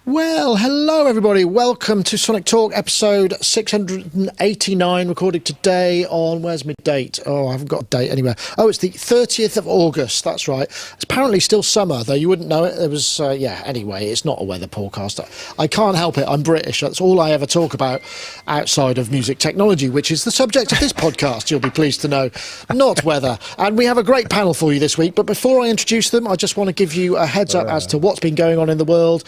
Well, hello everybody. Welcome to Sonictalk episode 689, recorded today on, where's my date? Oh, I haven't got a date anywhere. Oh, it's the 30th of August, that's right. It's apparently still summer, though you wouldn't know it. It was, anyway, it's not a weather podcast. I can't help it, I'm British. That's all I ever talk about outside of music technology, which is the subject of this podcast, you'll be pleased to know, not weather. And we have a great panel for you this week, but before I introduce them, I just want to give you a heads up as to what's been going on in the world.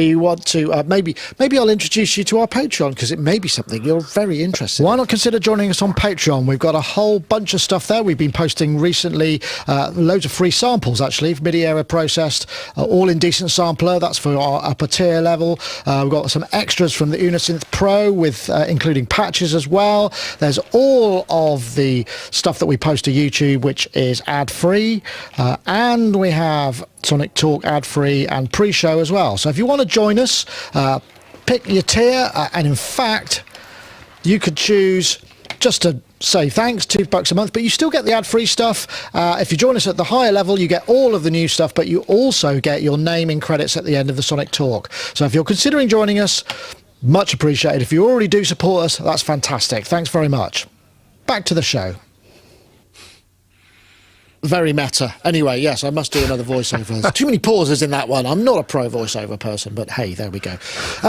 We want to maybe I'll introduce you to our Patreon, because it may be something you're very interested in. Why not consider joining us on Patreon? We've got a whole bunch of stuff there. We've been posting recently loads of free samples, actually, MIDI era processed, all in decent sampler. That's for our upper tier level. We've got some extras from the Unisynth Pro with including patches as well. There's all of the stuff that we post to YouTube, which is ad free, and we have Sonictalk ad-free and pre-show as well. So if you want to join us, pick your tier, and in fact, you could choose just to say thanks, $2 a month, but you still get the ad-free stuff. If you join us at the higher level, you get all of the new stuff, but you also get your name in credits at the end of the Sonic Talk. So if you're considering joining us, much appreciated. If you already do support us, that's fantastic. Thanks very much. Back to the show. Very meta. Anyway, yes, I must do another voiceover. There's too many pauses in that one. I'm not a pro voiceover person, but hey, there we go.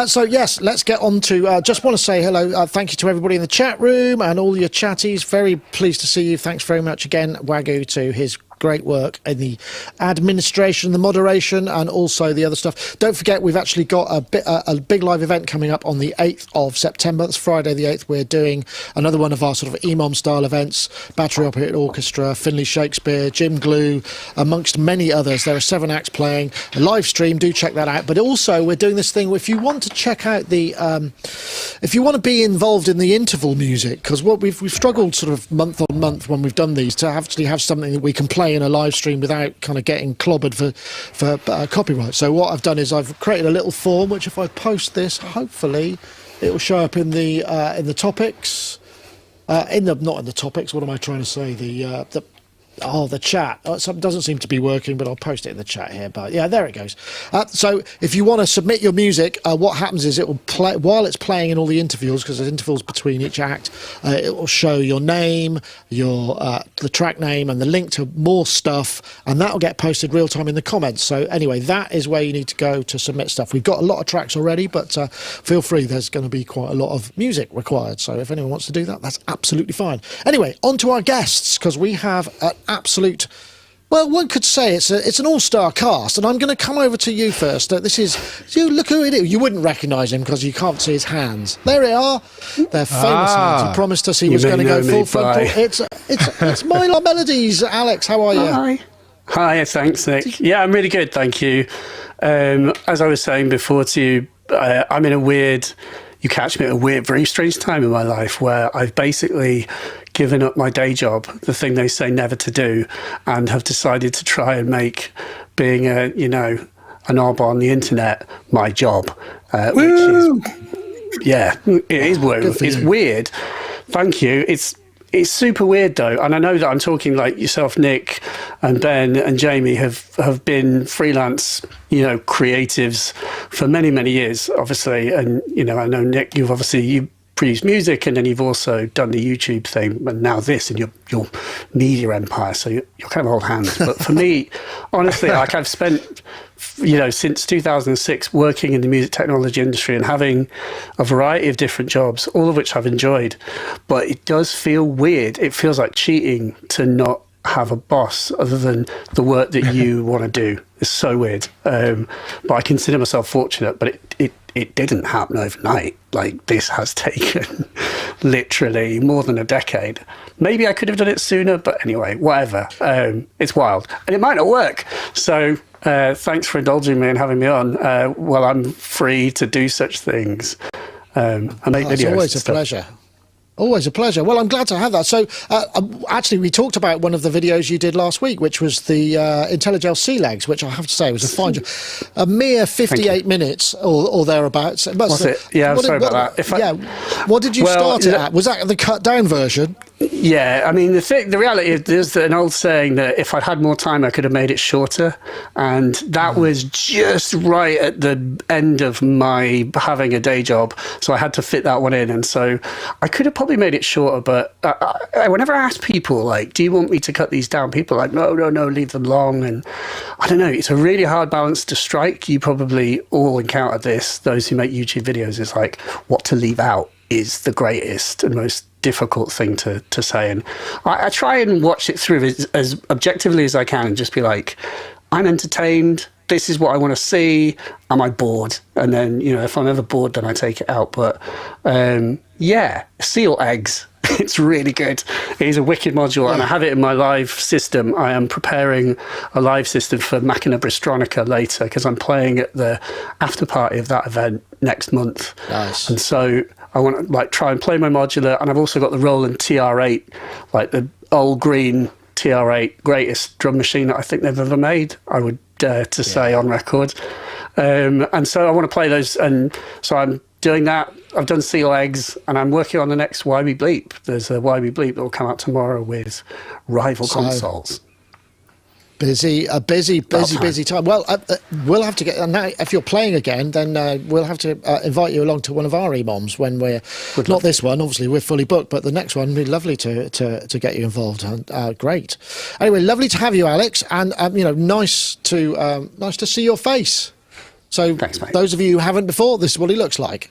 So yes, let's get on to, just want to say hello. Thank you to everybody in the chat room and all your chatties. Very pleased to see you. Thanks very much again, Wagyu, to his great work in the administration, the moderation, and also the other stuff. Don't forget, we've actually got a big live event coming up on the 8th of September. That's Friday the 8th. We're doing another one of our sort of EMOM style events, Battery Operated Orchestra, Finley Shakespeare, Jim Glue, amongst many others. There are 7 acts playing, a live stream, do check that out. But also we're doing this thing, if you want to check out the if you want to be involved in the interval music, because what we've struggled sort of month on month when we've done these to actually have something that we can play in a live stream without kind of getting clobbered for copyright. So what I've done is I've created a little form, which if I post this, hopefully it will show up in the topics, not in the topics, what am I trying to say, the chat. It doesn't seem to be working, but I'll post it in the chat here. But yeah, there it goes. So if you want to submit your music, what happens is it will play while it's playing in all the intervals, because there's intervals between each act. It will show your name, the track name, and the link to more stuff, and that will get posted real time in the comments. So anyway, that is where you need to go to submit stuff. We've got a lot of tracks already, but feel free. There's going to be quite a lot of music required. So if anyone wants to do that, that's absolutely fine. Anyway, on to our guests, because we have an absolute, well, one could say it's an all-star cast, and I'm going to come over to you first. This is, look who it is. You wouldn't recognise him because you can't see his hands. There they are. They're famous hands. He promised us he was going to go full frontal. It's Mylar Melodies. Alex, how are you? Hi, thanks, Nick. Yeah, I'm really good, thank you. As I was saying before to you, I'm in a weird, you catch me at a weird, very strange time in my life where I've basically given up my day job, the thing they say never to do, and have decided to try and make being an knob on the internet my job, which is, yeah, it is woo. It's weird. Thank you. It's super weird though, and I know that I'm talking like yourself, Nick, and Ben and Jamie have been freelance, creatives for many years, obviously. And I know Nick, you produce music, and then you've also done the YouTube thing, and now this, and your media empire. So you're kind of old hands. But for me, honestly, like I've spent, since 2006 working in the music technology industry and having a variety of different jobs, all of which I've enjoyed. But it does feel weird. It feels like cheating to not have a boss other than the work that you want to do. It's so weird. But I consider myself fortunate, but it didn't happen overnight. Like, this has taken literally more than a decade. Maybe I could have done it sooner, but anyway, whatever. It's wild. And it might not work. So thanks for indulging me and having me on while I'm free to do such things. And make videos. It's always a pleasure. Always a pleasure. Well, I'm glad to have that. So, actually, we talked about one of the videos you did last week, which was the IntelliGel Sea Legs, which I have to say was a fine job. A mere 58 minutes or thereabouts. Was it? Yeah, I'm sorry about that. What did you start it at? Was that the cut down version? Yeah, I mean, the reality is there's an old saying that if I'd had more time, I could have made it shorter. And that was just right at the end of my having a day job. So I had to fit that one in. And so I could have probably made it shorter. But whenever I ask people, like, do you want me to cut these down? People are like, no, leave them long. And I don't know, it's a really hard balance to strike. You probably all encountered this. Those who make YouTube videos, is like, what to leave out is the greatest and most difficult thing to say. And I try and watch it through as objectively as I can and just be like, I'm entertained. This is what I want to see. Am I bored? And then, if I'm ever bored, then I take it out. But seal eggs. It's really good. It is a wicked module, and I have it in my live system. I am preparing a live system for Machina Bristronica later because I'm playing at the after party of that event next month. Nice. And so I want to try and play my modular, and I've also got the Roland TR8, like the old green TR8, greatest drum machine that I think they've ever made, I would dare to say on record. And so I want to play those, and so I'm doing that. I've done Seal Eggs, and I'm working on the next YB Bleep. There's a YB Bleep that will come out tomorrow with rival consoles. Busy time. Well, we'll have to get now. If you're playing again, then we'll have to invite you along to one of our EMOMs when we're not this one. Obviously, we're fully booked, but the next one would be lovely to get you involved. Great. Anyway, lovely to have you, Alex, and nice to see your face. So, thanks, mate. Those of you who haven't before, this is what he looks like.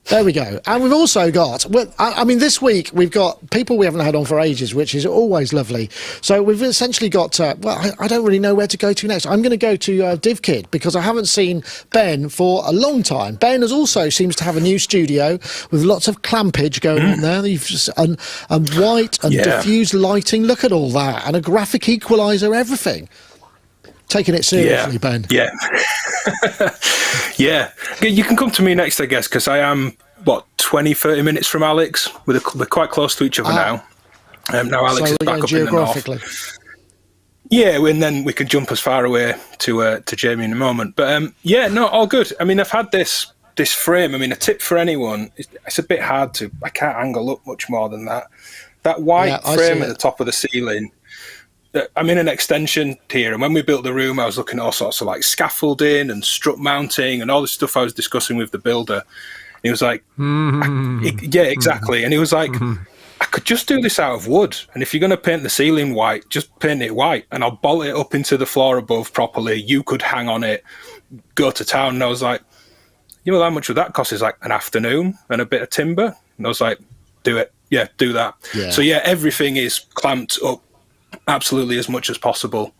There we go. And we've also got, this week we've got people we haven't had on for ages, which is always lovely. So we've essentially got, I don't really know where to go to next. I'm going to go to Divkid because I haven't seen Ben for a long time. Ben also seems to have a new studio with lots of clampage going on there. And white and diffused lighting. Look at all that. And a graphic equaliser, everything. Taking it seriously, Ben. Yeah. Yeah. You can come to me next, I guess, because I am, 20, 30 minutes from Alex. We're quite close to each other now. Now Alex is back up in the north. Yeah, and then we can jump as far away to Jamie in a moment. But all good. I mean, I've had this frame. I mean, a tip for anyone, it's a bit hard I can't angle up much more than that. That white frame at the top of the ceiling, I'm in an extension here, and when we built the room, I was looking at all sorts of scaffolding and strut mounting and all the stuff I was discussing with the builder. And he was like, yeah, exactly. And he was like, I could just do this out of wood. And if you're going to paint the ceiling white, just paint it white and I'll bolt it up into the floor above properly. You could hang on it, go to town. And I was like, how much would that cost? It's like an afternoon and a bit of timber. And I was like, do it. Yeah, do that. Yeah. So everything is clamped up absolutely as much as possible.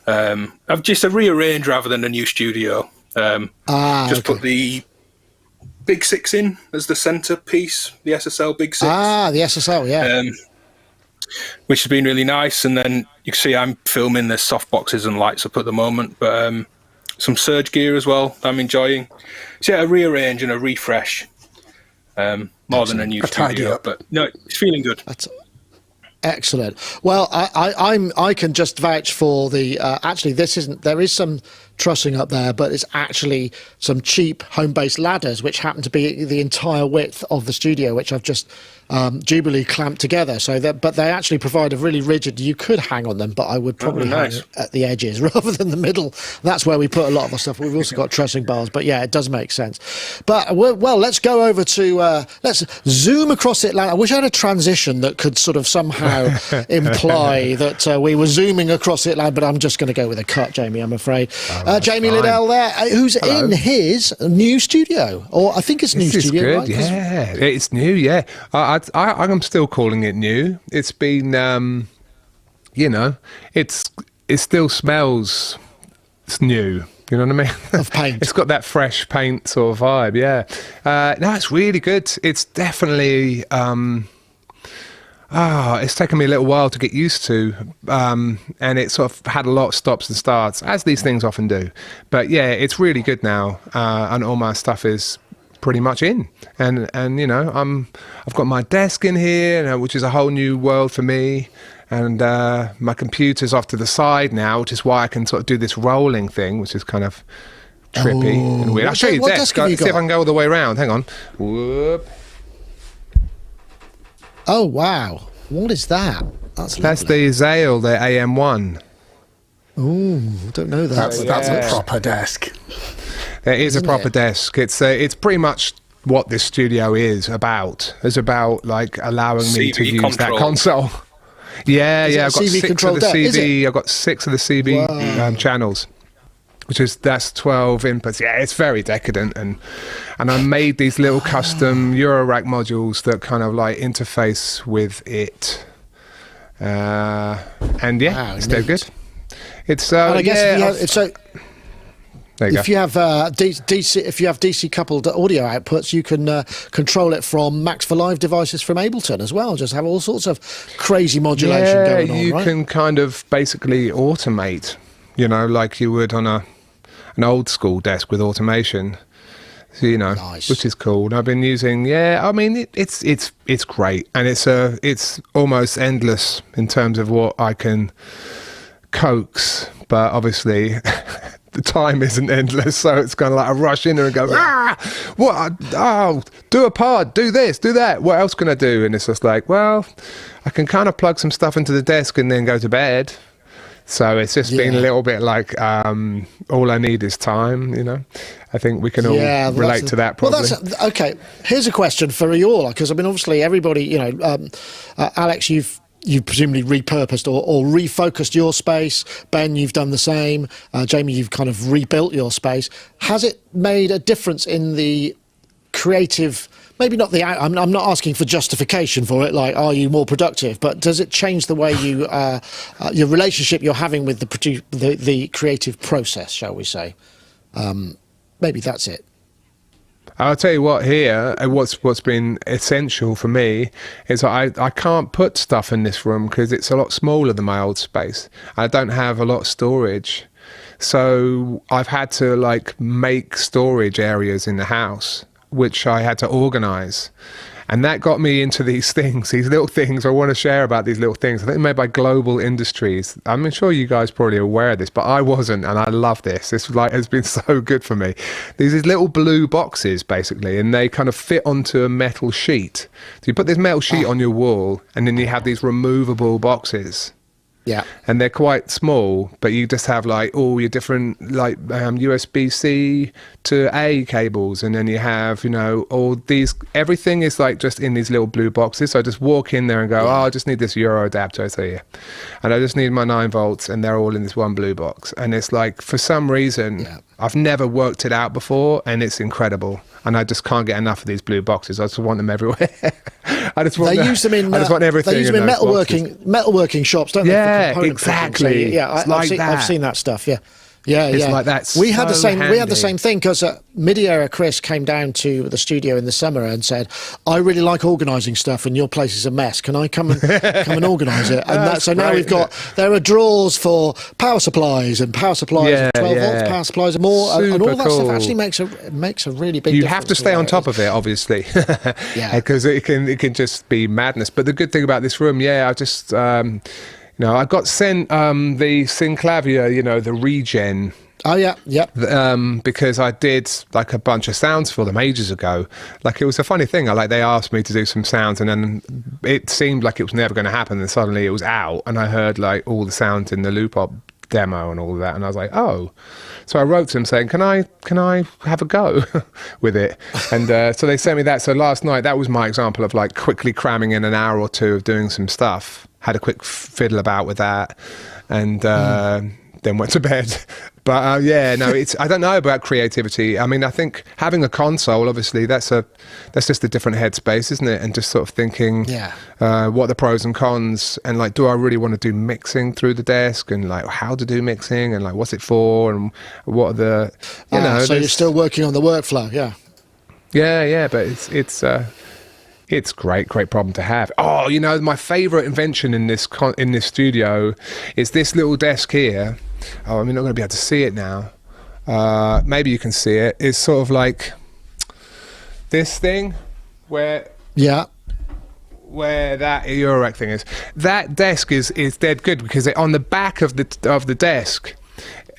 I've just rearranged rather than a new studio. Put the Big Six in as the centre piece, the SSL Big Six. The SSL, yeah. Which has been really nice. And then you can see I'm filming the soft boxes and lights up at the moment, but some Surge gear as well I'm enjoying. So a rearrange and a refresh, more than a new studio. But no, it's feeling good. Excellent. Well, I can just vouch for the. Actually, there is some trussing up there, but it's actually some cheap home-based ladders, which happen to be the entire width of the studio, which I've just Jubilee clamped together. But they actually provide a really rigid. You could hang on them, but I would probably hang at the edges rather than the middle. That's where we put a lot of our stuff. We've also got trussing bars, but yeah, it does make sense. But let's go over to let's zoom across the Atlantic. I wish I had a transition that could sort of somehow imply that we were zooming across the Atlantic, but I'm just going to go with a cut, Jamie, I'm afraid. Jamie Lidell there, who's in his new studio, or I think it's new studio. Good, right? Yeah, it's new. Yeah, I'm still calling it new. It's been, it still smells. It's new. You know what I mean? Of paint. It's got that fresh paint sort of vibe. Yeah. No, it's really good. It's definitely. It's taken me a little while to get used to, and it sort of had a lot of stops and starts, as these things often do. But yeah, it's really good now, and all my stuff is pretty much in. And I've got my desk in here, which is a whole new world for me. And my computer's off to the side now, which is why I can sort of do this rolling thing, which is kind of trippy and weird. I'll show you the desk. See if I can go all the way around. Hang on. Whoop. Oh, wow. What is that? That's the Zale, the AM1. Oh, don't know that. That's a proper desk. It is a proper desk. It's pretty much what this studio is about. It's about like allowing me to use that console. Yeah, I've got 6 of the CV. I've got 6 of the CV channels, that's 12 inputs. Yeah, it's very decadent, and I made these little custom Eurorack modules that kind of like interface with it, and it's dead good. It's I guess if you have DC coupled audio outputs, you can control it from Max for Live devices from Ableton as well. Just have all sorts of crazy modulation going on. You can kind of basically automate, like you would on an old school desk with automation. So, nice. Which is cool. And I've been using, it's great, and it's almost endless in terms of what I can coax, but obviously the time isn't endless, so it's kind of like I rush in there and go, do a pod, do this, do that, what else can I do? And it's just like, well, I can kind of plug some stuff into the desk and then go to bed. So it's just been a little bit like all I need is time, I think we can all relate to that probably. Well, okay, here's a question for you all, because I mean, obviously everybody, Alex, you've presumably repurposed or refocused your space. Ben, you've done the same. Jamie, you've kind of rebuilt your space. Has it made a difference in the creative, maybe not the, I'm not asking for justification for it, like, are you more productive? But does it change the way you, your relationship you're having with the creative process, shall we say? Maybe that's it. I'll tell you what, here, what's been essential for me is I can't put stuff in this room because it's a lot smaller than my old space. I don't have a lot of storage. So I've had to like make storage areas in the house, which I had to organize. And that got me into these things, these little things. I want to share about these little things. I think they're made by Global Industries. I'm sure you guys are probably aware of this, but I wasn't, and I love this. This has been so good for me. These little blue boxes, basically, and they kind of fit onto a metal sheet. So you put this metal sheet on your wall, and then you have these removable boxes. Yeah. And they're quite small, but you just have like all your different like USB-C to A cables, and then you have, all these, everything is like just in these little blue boxes. So I just walk in there and go, I just need this Euro adapter, so yeah. And I just need my 9 volts, and they're all in this one blue box. And it's like, for some reason, I've never worked it out before, and it's incredible. And I just can't get enough of these blue boxes. I just want them everywhere. I just want everything. They use them in metalworking shops, don't they? Yeah, exactly. I've seen that stuff. Yeah. It's like that. We had the same. We had the same thing because Mid-Era Chris came down to the studio in the summer and said, "I really like organising stuff, and your place is a mess. Can I come and organise it?" And so now we've got there are drawers for power supplies and power supplies, of 12 volts, power supplies, and more, and all that stuff actually makes a really big. You have to stay on top of it, obviously, because it can just be madness. But the good thing about this room, I just. I got sent the Synclavier, the Regen. Oh, yeah. Because I did like a bunch of sounds for them ages ago. Like, it was a funny thing. They asked me to do some sounds, and then it seemed like it was never going to happen. And suddenly it was out, and I heard like all the sounds in the Loopop demo and all of that. And I was like, oh. So I wrote to them saying, can I have a go with it? And so they sent me that. So last night, that was my example of like quickly cramming in an hour or two of doing some stuff. Had a quick fiddle about with that, and then went to bed. But I don't know about creativity. I mean, I think having a console, obviously, that's just a different headspace, isn't it? And just sort of thinking, what are the pros and cons, and like, do I really want to do mixing through the desk, and like how to do mixing, and like what's it for, and what are the, So you're still working on the workflow, but it's great problem to have. Oh, my favourite invention in this studio is this little desk here. Oh, I'm not going to be able to see it now. Maybe you can see it. It's sort of like this thing where that Eurorack thing is. That desk is dead good because on the back of the desk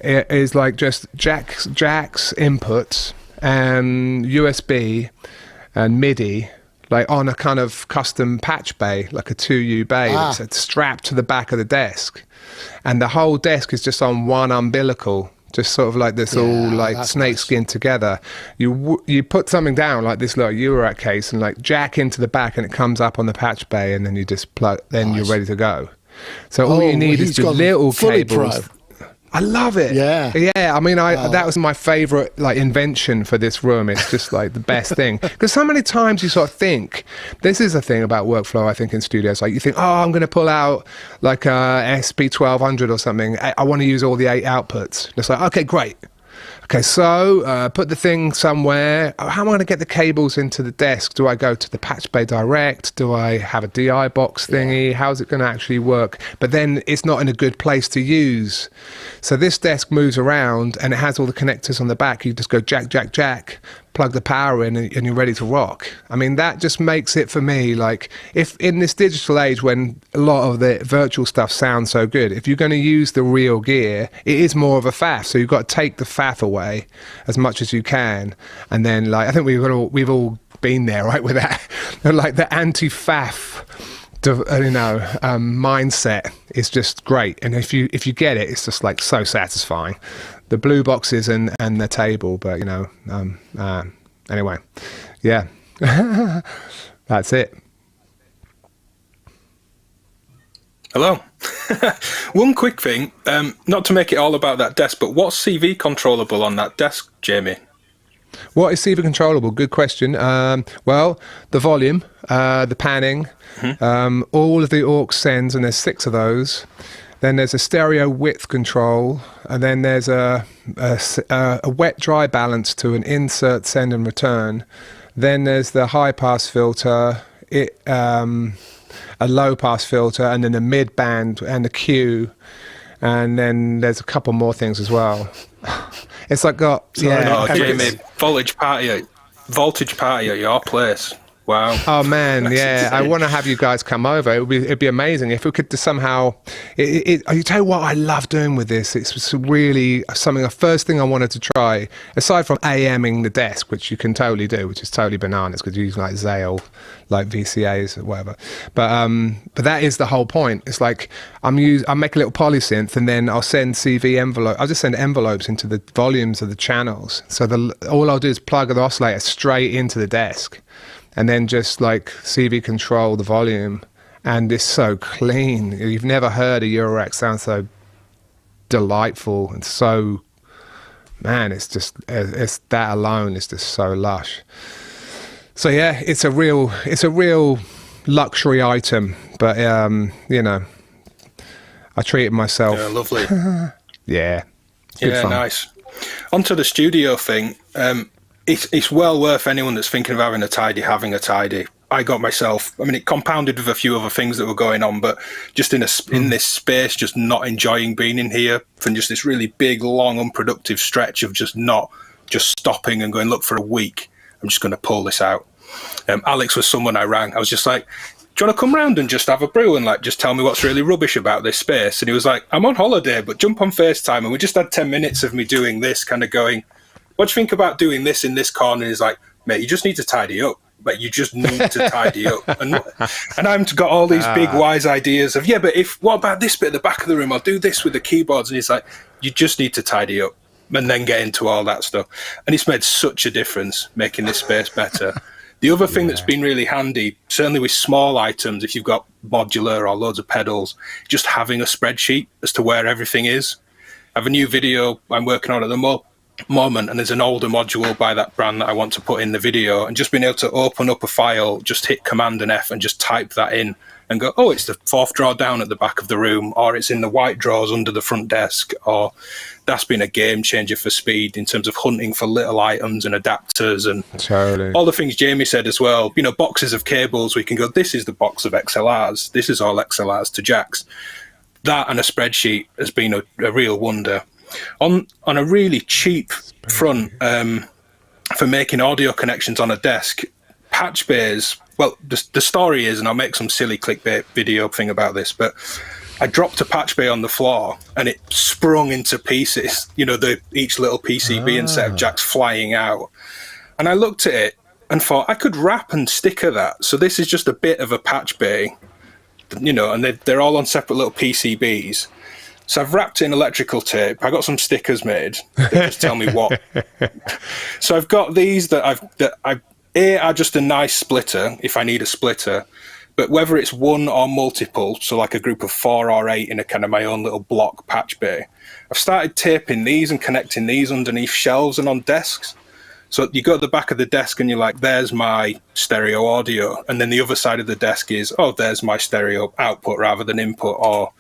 it is like just jacks, inputs, and USB and MIDI. like on a kind of custom patch bay, like a 2U bay that's strapped to the back of the desk. And the whole desk is just on one umbilical, just sort of like this all like snakeskin together. You put something down like this little URAC case and like jack into the back, and it comes up on the patch bay, and then you just plug, then you're ready to go. So all you need is the little cables. Pro. I love it. Yeah. I mean, that was my favorite like invention for this room. It's just like the best thing, because so many times you sort of think, this is a thing about workflow, I think, in studios, like you think, oh, I'm going to pull out like a SP1200 or something. I want to use all the 8 outputs. It's like, okay, great. Okay, so put the thing somewhere. How am I going to get the cables into the desk? Do I go to the patch bay direct? Do I have a DI box thingy? How's it going to actually work? But then it's not in a good place to use. So this desk moves around, and it has all the connectors on the back. You just go jack, jack, jack, plug the power in, and you're ready to rock. I mean, that just makes it, for me, like, if in this digital age when a lot of the virtual stuff sounds so good, if you're going to use the real gear, it is more of a faff. So you've got to take the faff away as much as you can. And then, like, I think we've all been there, right, with that. Like, the anti-faff mindset is just great. And if you get it, it's just like so satisfying. The blue boxes and the table, but anyway, yeah. That's it. Hello. One quick thing, not to make it all about that desk, but what's CV controllable on that desk, Jamie? What is CV controllable? Good question. Well, the volume, the panning, all of the aux sends, and there's 6 of those. Then there's a stereo width control, and then there's a wet-dry balance to an insert, send, and return. Then there's the high-pass filter, a low-pass filter, and then a mid-band and a Q. And then there's a couple more things as well. It's like Jamie, voltage party at your place. Wow. Oh man, yeah. I want to have you guys come over. It'd be amazing if we could somehow. You tell you what I love doing with this. It's really something. The first thing I wanted to try, aside from AMing the desk, which you can totally do, which is totally bananas because you use like Zale, like VCAs or whatever. But that is the whole point. It's like I make a little polysynth, and then I'll send CV envelope. I'll just send envelopes into the volumes of the channels. So all I'll do is plug the oscillator straight into the desk. And then just like CV control the volume, and it's so clean. You've never heard a Eurorack sound so delightful and so, man, it's that alone is just so lush. So yeah, it's a real luxury item, but I treat it myself. Yeah, lovely. Yeah, fun. Nice. Onto the studio thing. It's well worth anyone that's thinking of having a tidy. I got myself, I mean, it compounded with a few other things that were going on, but just in this space, just not enjoying being in here for just this really big, long, unproductive stretch of just stopping and going, look, for a week, I'm just going to pull this out. Alex was someone I rang. I was just like, do you want to come round and just have a brew and like just tell me what's really rubbish about this space? And he was like, I'm on holiday, but jump on FaceTime. And we just had 10 minutes of me doing this, kind of going, what do you think about doing this in this corner? And he's like, mate, you just need to tidy up. But you just need to tidy up. And I've got all these big wise ideas of, but what about this bit at the back of the room? I'll do this with the keyboards. And he's like, you just need to tidy up and then get into all that stuff. And it's made such a difference making this space better. The other thing that's been really handy, certainly with small items, if you've got modular or loads of pedals, just having a spreadsheet as to where everything is. I have a new video I'm working on at the moment, and there's an older module by that brand that I want to put in the video, and just being able to open up a file, just hit Command and F and just type that in and go, oh, it's the 4th drawer down at the back of the room, or it's in the white drawers under the front desk, or that's been a game changer for speed in terms of hunting for little items and adapters and all the things Jamie said as well. Boxes of cables, we can go, this is the box of XLRs, this is all XLRs to jacks. That and a spreadsheet has been a real wonder. On a really cheap front for making audio connections on a desk, patch bays, well, the story is, and I'll make some silly clickbait video thing about this, but I dropped a patch bay on the floor and it sprung into pieces, each little PCB and set of jacks flying out. And I looked at it and thought I could wrap and sticker that. So this is just a bit of a patch bay, you know, and they're all on separate little PCBs. So I've wrapped it in electrical tape. I got some stickers made that just tell me what. So I've got these that are just a nice splitter if I need a splitter, but whether it's one or multiple, so like a group of 4 or 8 in a kind of my own little block patch bay, I've started taping these and connecting these underneath shelves and on desks. So you go to the back of the desk and you're like, there's my stereo audio. And then the other side of the desk is, oh, there's my stereo output rather than input, or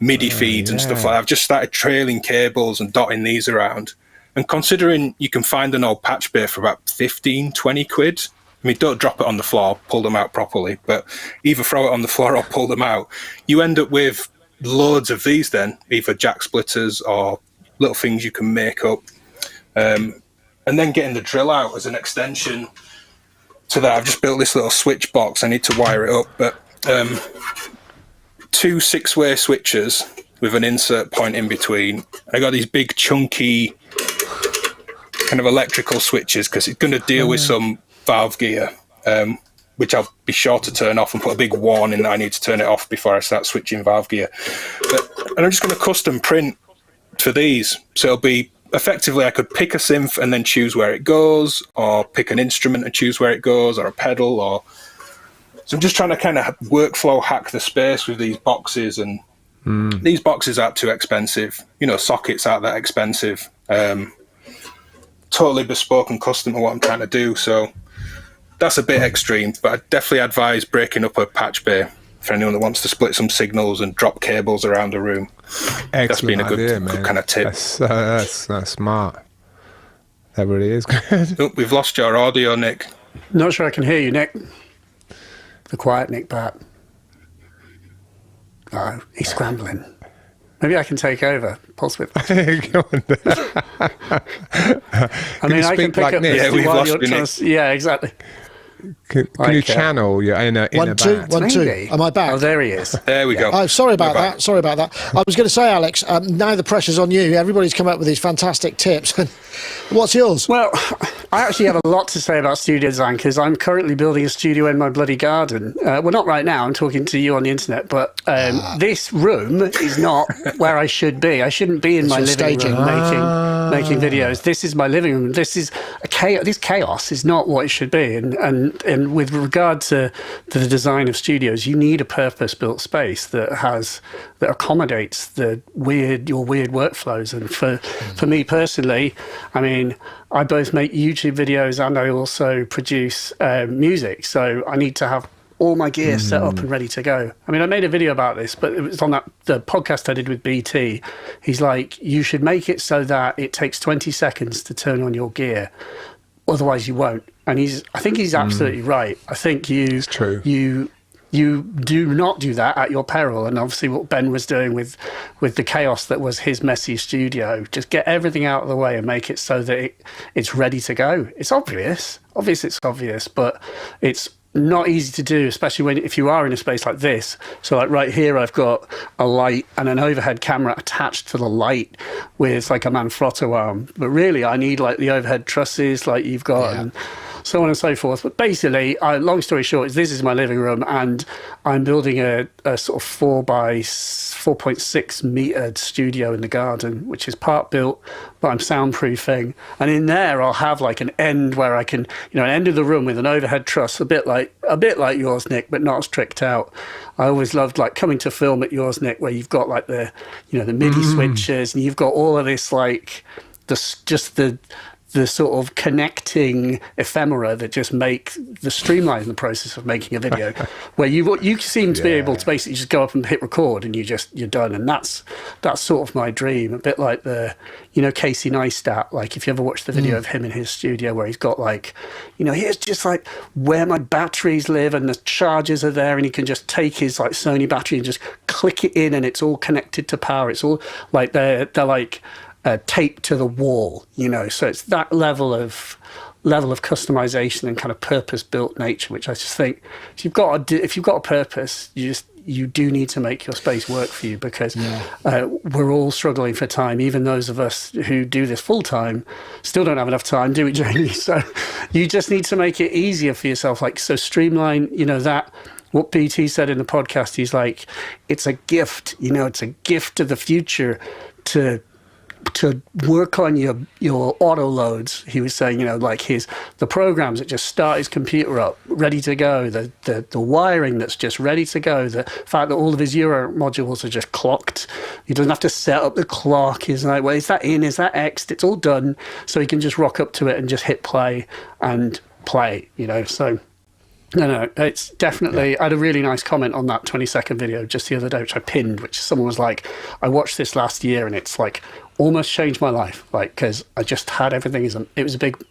MIDI feeds and stuff like that. I've just started trailing cables and dotting these around. And considering you can find an old patch bay for about 15, 20 quid, I mean, don't drop it on the floor, pull them out properly, but either throw it on the floor or pull them out. You end up with loads of these then, either jack splitters or little things you can make up. And then getting the drill out as an extension to that. I've just built this little switch box. I need to wire it up, but 2 6-way switches with an insert point in between. I got these big chunky kind of electrical switches because it's going to deal with some valve gear, which I'll be sure to turn off and put a big warning that I need to turn it off before I start switching valve gear. And I'm just going to custom print for these. So it'll be effectively I could pick a synth and then choose where it goes, or pick an instrument and choose where it goes, or a pedal, or... So I'm just trying to kind of workflow hack the space with these boxes, and these boxes aren't too expensive. You know, sockets aren't that expensive. Totally bespoke and custom to what I'm trying to do. So that's a bit extreme, but I definitely advise breaking up a patch bay for anyone that wants to split some signals and drop cables around the room. Excellent. That's been a idea, good kind of tip. That's smart. That really is good. Oh, we've lost your audio, Nick. Not sure I can hear you, Nick. The quiet Nick back. Oh, he's scrambling. Maybe I can take over. Pulse width. Go on. I mean, I can pick like up. Nick? Yeah, we've lost Nick. Yeah, exactly. Can you channel your inner 1 2 band? 1 2? Maybe. Am I back? Oh, there he is. There we go. Oh, sorry about that. Sorry about that. I was going to say, Alex, now the pressure's on you. Everybody's come up with these fantastic tips. What's yours? Well, I actually have a lot to say about studio design because I'm currently building a studio in my bloody garden. Well, not right now. I'm talking to you on the internet, but this room is not where I should be. I shouldn't be in my living room making videos. This is my living room. This is this chaos is not what it should be. And with regard to the design of studios, you need a purpose-built space that accommodates your weird workflows. And for me personally, I mean, I both make YouTube videos and I also produce music. So I need to have all my gear set up and ready to go. I mean, I made a video about this, but it was on the podcast I did with BT. He's like, you should make it so that it takes 20 seconds to turn on your gear. Otherwise you won't. And I think he's absolutely right. I think It's true. You do not do that at your peril. And obviously what Ben was doing with the chaos that was his messy studio, just get everything out of the way and make it so that it's ready to go. It's obvious. Obviously it's obvious, but it's not easy to do, especially if you are in a space like this. So like right here, I've got a light and an overhead camera attached to the light with like a Manfrotto arm. But really, I need like the overhead trusses like you've got and so on and so forth. But basically, long story short, this is my living room and I'm building a sort of 4 by 4.6 meter studio in the garden, which is part built, but I'm soundproofing. And in there, I'll have like an end where I can, an end of the room with an overhead truss, a bit like yours, Nick, but not as tricked out. I always loved like coming to film at yours, Nick, where you've got like the MIDI switches and you've got all of this like the sort of connecting ephemera that just streamline the process of making a video, where you seem to be able to basically just go up and hit record and you're done. And that's sort of my dream, a bit like the, Casey Neistat, like if you ever watched the video of him in his studio where he's got like, here's just like where my batteries live and the chargers are there and he can just take his like Sony battery and just click it in and it's all connected to power. It's all like they're like, taped to the wall, so it's that level of customization and kind of purpose-built nature, which I just think if you've got a purpose, you you do need to make your space work for you, because we're all struggling for time. Even those of us who do this full time still don't have enough time, do we, Jamie? So you just need to make it easier for yourself. Like, so streamline, that what BT said in the podcast, he's like, it's a gift, it's a gift to the future to work on your auto loads. He was saying, like the programs that just start his computer up, ready to go, the wiring that's just ready to go, the fact that all of his Euro modules are just clocked. He doesn't have to set up the clock. He's like, well, is that in? Is that X'd? It's all done. So he can just rock up to it and just hit play and play, So no, it's definitely, I had a really nice comment on that 20-second video just the other day, which I pinned, which someone was like, I watched this last year and it's like almost changed my life, because I just had everything, it was a big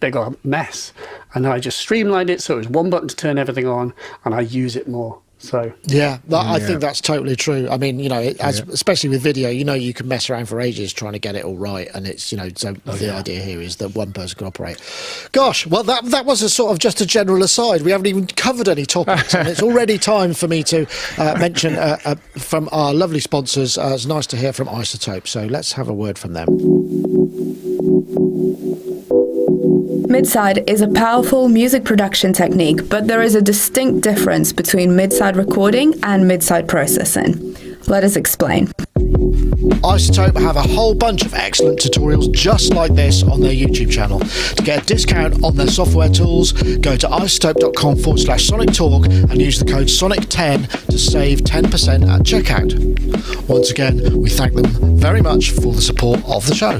mess, and I just streamlined it so it was one button to turn everything on, and I use it more. So I think that's totally true. I mean, especially with video, you can mess around for ages trying to get it all right, and it's the idea here is that one person can operate. Gosh, well that was a sort of just a general aside. We haven't even covered any topics, and it's already time for me to mention from our lovely sponsors. It's nice to hear from iZotope, so let's have a word from them. Midside is a powerful music production technique, but there is a distinct difference between midside recording and midside processing. Let us explain. iZotope have a whole bunch of excellent tutorials just like this on their YouTube channel. To get a discount on their software tools, go to iZotope.com/Sonictalk and use the code SONIC10 to save 10% at checkout. Once again, we thank them very much for the support of the show.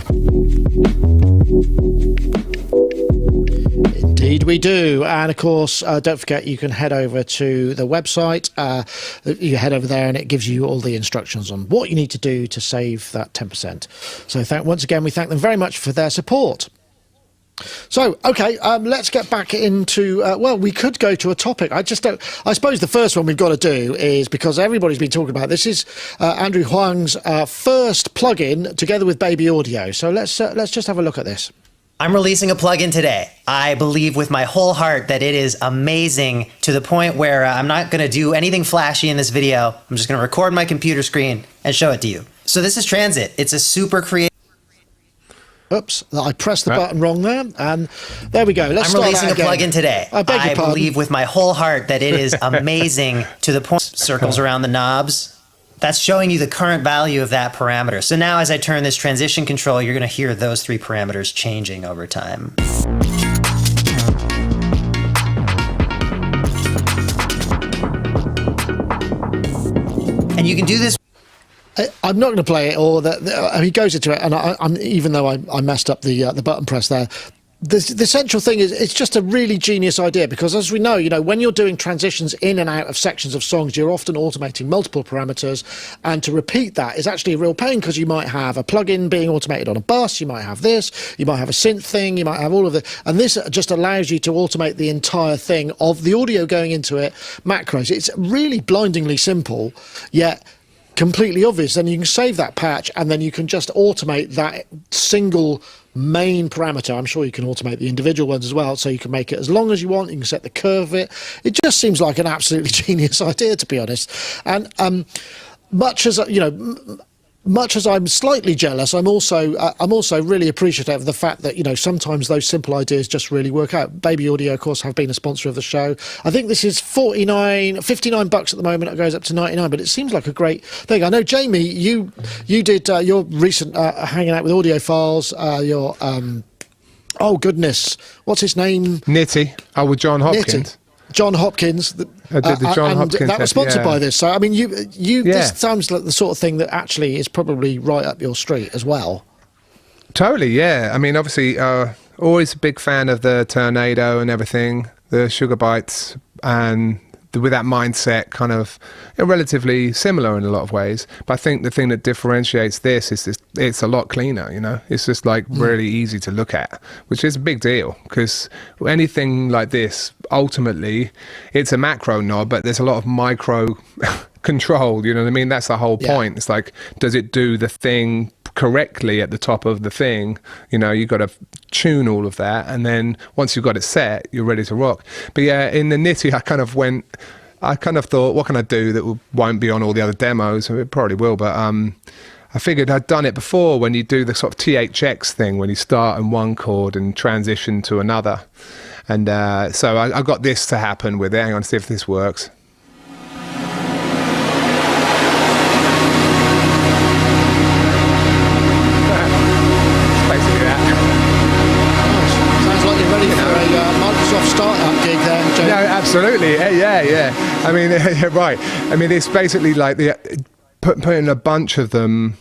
Indeed we do. And of course, don't forget you can head over to the website. You head over there and it gives you all the instructions on what you need to do to save that 10%. So once again, we thank them very much for their support. So, okay, let's get back into, we could go to a topic. I suppose the first one we've got to do is, because everybody's been talking about this, is Andrew Huang's first plugin together with Baby Audio. So let's just have a look at this. I'm releasing a plugin today. I believe with my whole heart that it is amazing, to the point where I'm not going to do anything flashy in this video. I'm just going to record my computer screen and show it to you. So this is Transit. It's a super creative... Oops, I pressed the button wrong there, and there we go. I'm releasing a plugin today. I believe with my whole heart that it is amazing, to the point circles around the knobs. That's showing you the current value of that parameter. So now as I turn this transition control, you're going to hear those three parameters changing over time. And you can do this. I'm not going to play it, or he goes into it, and I'm even though I messed up the button press there. The central thing is it's just a really genius idea, because as we know, when you're doing transitions in and out of sections of songs, you're often automating multiple parameters, and to repeat that is actually a real pain, because you might have a plugin being automated on a bus, you might have this, you might have a synth thing, you might have all of it, and this just allows you to automate the entire thing of the audio going into it, macros. It's really blindingly simple, yet completely obvious. Then you can save that patch, and then you can just automate that single main parameter. I'm sure you can automate the individual ones as well, so you can make it as long as you want. You can set the curve of it. It just seems like an absolutely genius idea, to be honest. And much as I'm slightly jealous, I'm also really appreciative of the fact that sometimes those simple ideas just really work out. Baby Audio, of course, have been a sponsor of the show. I think this is $59 at the moment. It goes up to $99, but it seems like a great thing. I know, Jamie, you did your recent hanging out with audiophiles. Your oh goodness, what's his name? Nitty. Oh, with John Hopkins. Nitty. John Hopkins, I did the John Hopkins that was sponsored by this. So I mean, this sounds like the sort of thing that actually is probably right up your street as well. Totally, yeah. I mean, obviously, always a big fan of the Tornado and everything, the Sugar Bites, and with that mindset, kind of relatively similar in a lot of ways. But I think the thing that differentiates this is it's a lot cleaner, It's just like really easy to look at, which is a big deal, because anything like this, ultimately, it's a macro knob, but there's a lot of micro control, you know what I mean? That's the whole point. It's like, does it do the thing correctly at the top of the thing? You've got to tune all of that, and then once you've got it set, you're ready to rock. But yeah, in the Nitty, I kind of went I kind of thought, what can I do that won't be on all the other demos? It probably will, but I figured I'd done it before when you do the sort of THX thing, when you start on one chord and transition to another. And so I got this to happen with it. Hang on, see if this works. No, absolutely. Yeah. I mean, right. I mean, it's basically like putting a bunch of them,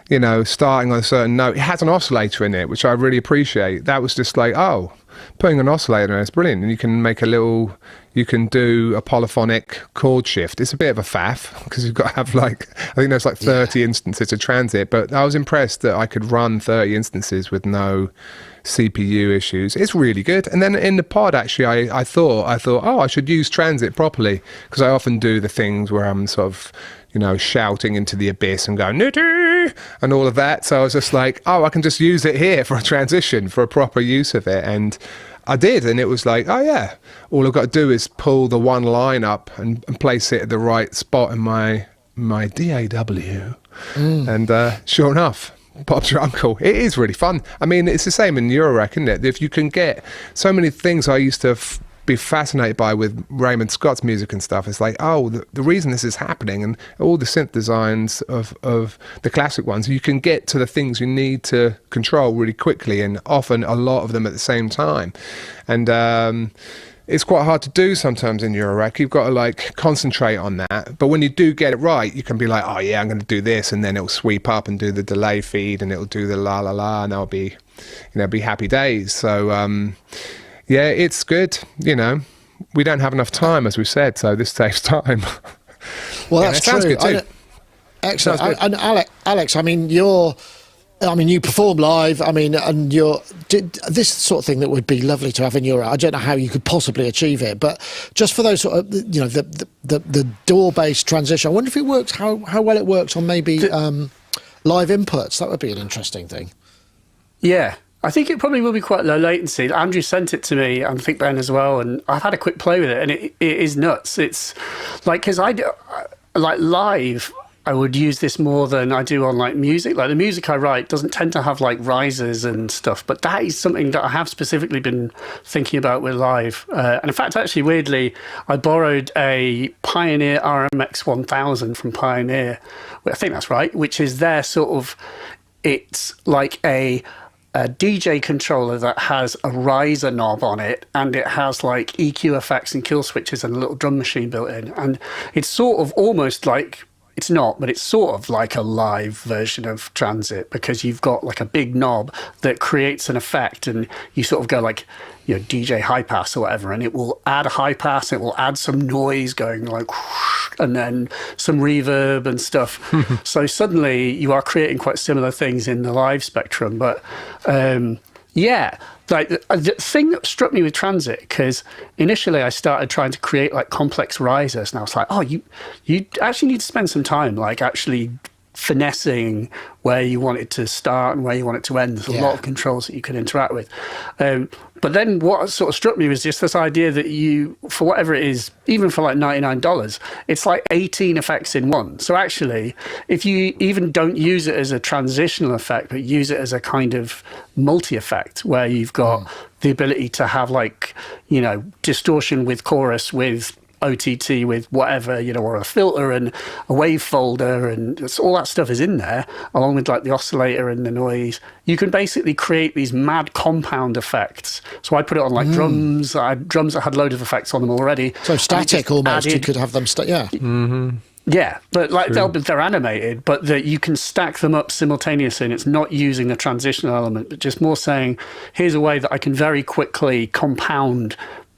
you know, starting on a certain note. It has an oscillator in it, which I really appreciate. That was just like, oh, putting an oscillator in it's brilliant. And you can make you can do a polyphonic chord shift. It's a bit of a faff because you've got to have I think there's 30 instances of transit, but I was impressed that I could run 30 instances with no CPU issues. It's really good. And then in the pod, actually, I thought, oh, I should use transit properly, because I often do the things where I'm sort of, you know, shouting into the abyss and going nitty and all of that. So I was just like, oh, I can just use it here for a transition, for a proper use of it. And I did, and it was like, oh yeah, all I've got to do is pull the one line up and place it at the right spot in my DAW. And sure enough, Bob's your uncle. It is really fun. I mean, it's the same in Eurorack, isn't it? If you can get so many things I used to be fascinated by with Raymond Scott's music and stuff, it's like, oh, the reason this is happening, and all the synth designs of the classic ones, you can get to the things you need to control really quickly, and often a lot of them at the same time. And it's quite hard to do sometimes in Eurorack. You've got to concentrate on that. But when you do get it right, you can be like, oh yeah, I'm going to do this, and then it'll sweep up and do the delay feed, and it'll do the la la la, and that'll be, be happy days. So yeah, it's good. You know, we don't have enough time, as we said, so this saves time. Well, that's true. Sounds good too. Excellent. And Alex, I mean, you perform live. I mean, and this sort of thing that would be lovely to have in your. I don't know how you could possibly achieve it, but just for those sort of, you know, the DAW-based transition, I wonder if it works. How well it works on maybe live inputs. That would be an interesting thing. Yeah. I think it probably will be quite low latency. Andrew sent it to me, and I think Ben as well, and I've had a quick play with it, and it is nuts. It's because live, I would use this more than I do on music. The music I write doesn't tend to have risers and stuff, but that is something that I have specifically been thinking about with live. And in fact, actually, weirdly, I borrowed a Pioneer RMX 1000 from Pioneer. I think that's right, which is their sort of, it's like a DJ controller that has a riser knob on it, and it has EQ effects and kill switches and a little drum machine built in. And it's sort of almost it's not, but it's sort of like a live version of transit, because you've got a big knob that creates an effect, and you sort of go DJ high pass or whatever, and it will add a high pass, it will add some noise going whoosh, and then some reverb and stuff. So suddenly you are creating quite similar things in the live spectrum. But yeah, the thing that struck me with transit, because initially I started trying to create complex risers, and I was like, oh, you actually need to spend some time actually finessing where you want it to start and where you want it to end. There's a lot of controls that you can interact with. But then what sort of struck me was just this idea that you, for whatever it is, even for $99, it's 18 effects in one. So actually, if you even don't use it as a transitional effect, but use it as a kind of multi-effect, where you've got the ability to have distortion with chorus, with OTT, with whatever, or a filter and a wave folder, and all that stuff is in there, along with the oscillator and the noise. You can basically create these mad compound effects. So I put it on drums. I had drums that had loads of effects on them already. So static almost. You could have them yeah. Mm-hmm. Yeah, but they're animated, but that you can stack them up simultaneously, and it's not using the transitional element, but just more saying, here's a way that I can very quickly compound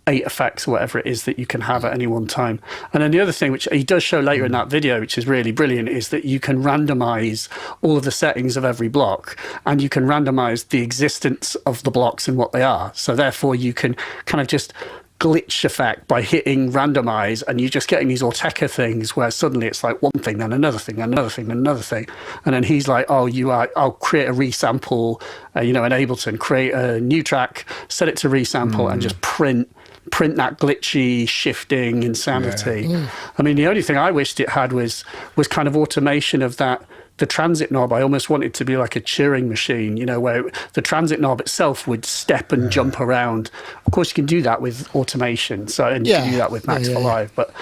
8 effects or whatever it is that you can have at any one time. And then the other thing, which he does show later in that video, which is really brilliant, is that you can randomize all of the settings of every block, and you can randomize the existence of the blocks and what they are. So therefore you can kind of just glitch effect by hitting randomize, and you're just getting these Orteca things where suddenly it's one thing, then another thing, then another thing, then another thing. And then he's like, oh, I'll create a resample, in Ableton, create a new track, set it to resample, and just print print that glitchy shifting insanity. I mean, the only thing I wished it had was kind of automation of that. The transit knob, I almost want it to be like a Turing machine, you know, where the transit knob itself would step and jump around. Of course, you can do that with automation, and you can do that with Max for Live. But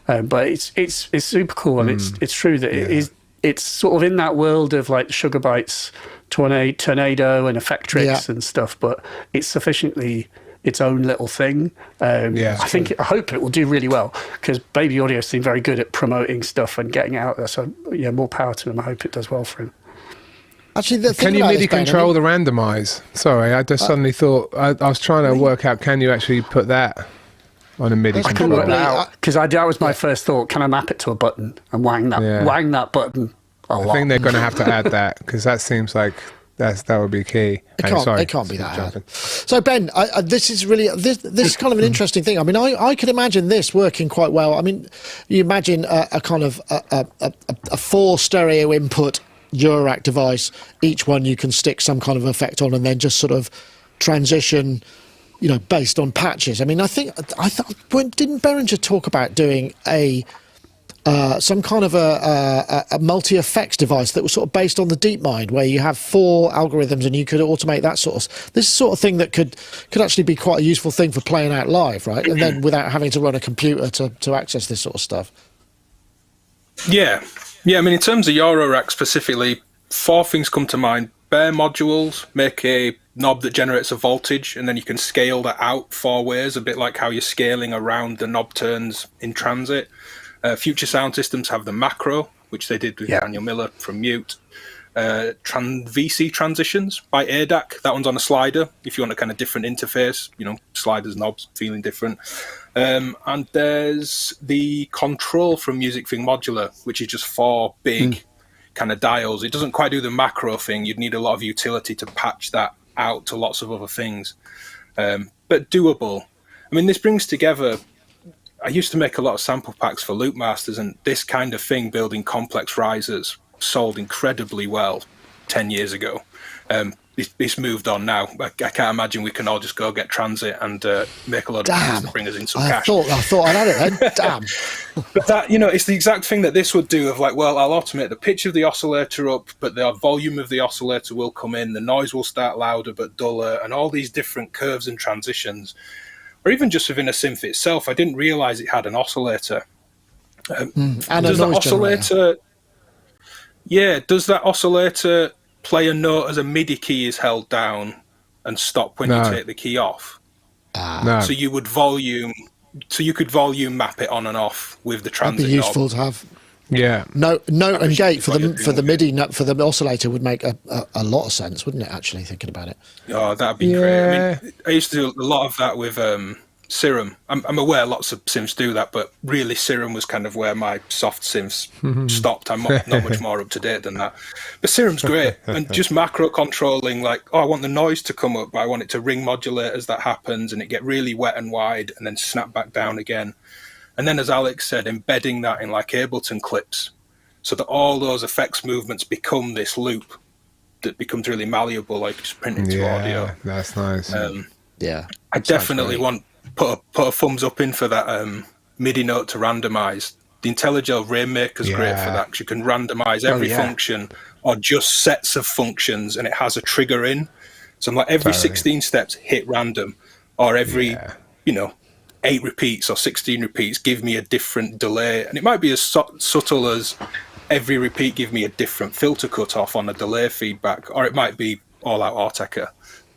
it's super cool, and it's true that it's sort of in that world of like Sugar Bytes, Tornado, and Effectrix and stuff. But it's sufficiently its own little thing. I hope it will do really well, because Baby Audio seem very good at promoting stuff and getting it out there. So yeah, more power to them. I hope it does well for him. Actually, can you MIDI control the randomize? Sorry, I just suddenly thought I was trying to work out. Can you actually put that on a MIDI controller? Because that was my first thought. Can I map it to a button and wang that button a lot? I think they're going to have to add that, because that seems like that would be key. It can't be that hard. So Ben, this is really this is kind of an interesting thing. I mean, I could imagine this working quite well. I mean, you imagine a kind of a 4 stereo input Eurorack device. Each one you can stick some kind of effect on, and then just sort of transition, you know, based on patches. I mean, I thought didn't Behringer talk about doing some kind of a multi-effects device that was sort of based on the DeepMind, where you have 4 algorithms and you could automate that this sort of thing that could actually be quite a useful thing for playing out live, right? And then without having to run a computer to access this sort of stuff. Yeah. I mean, in terms of Eurorack specifically, 4 things come to mind. Bare modules make a knob that generates a voltage, and then you can scale that out 4 ways, a bit like how you're scaling around the knob turns in transit. Future sound systems have the macro, which they did with Daniel Miller from Mute. VC transitions by ADAC. That one's on a slider. If you want a kind of different interface, you know, sliders, knobs, feeling different. And there's the control from Music Thing Modular, which is just 4 big kind of dials. It doesn't quite do the macro thing. You'd need a lot of utility to patch that out to lots of other things. But doable. I mean, this brings together... I used to make a lot of sample packs for Loop Masters, and this kind of thing, building complex risers, sold incredibly well 10 years ago. It's moved on now. I can't imagine we can all just go get transit and make a lot of things to bring us in some cash. I thought I'd had it then. Damn. But that, you know, it's the exact thing that this would do, of like, well, I'll automate the pitch of the oscillator up, but the volume of the oscillator will come in, the noise will start louder but duller, and all these different curves and transitions. Or even just within a synth itself, I didn't realize it had an oscillator. And does that oscillator? Does that oscillator play a note as a MIDI key is held down and stop when you take the key off? No. So you would could volume map it on and off with the transit. That'd be useful to have. Yeah. Note and gate for the MIDI for the oscillator would make a lot of sense, wouldn't it? Actually, thinking about it. Oh, that'd be great. I mean, I used to do a lot of that with Serum. I'm aware lots of synths do that, but really Serum was kind of where my soft synths stopped. I'm not much more up to date than that. But Serum's great. And just macro controlling, like, I want the noise to come up, but I want it to ring modulate as that happens, and it get really wet and wide and then snap back down again. And then, as Alex said, embedding that in like Ableton clips, so that all those effects movements become this loop that becomes really malleable, like just printing to audio. That's nice. I definitely want put a thumbs up in for that MIDI note to randomize. The IntelliGel Rainmaker's great for that, because you can randomize every function or just sets of functions, and it has a trigger in. So I'm like, every 16 steps hit random, or every 8 repeats or 16 repeats give me a different delay. And it might be as subtle as every repeat give me a different filter cutoff on a delay feedback, or it might be all out Arteca.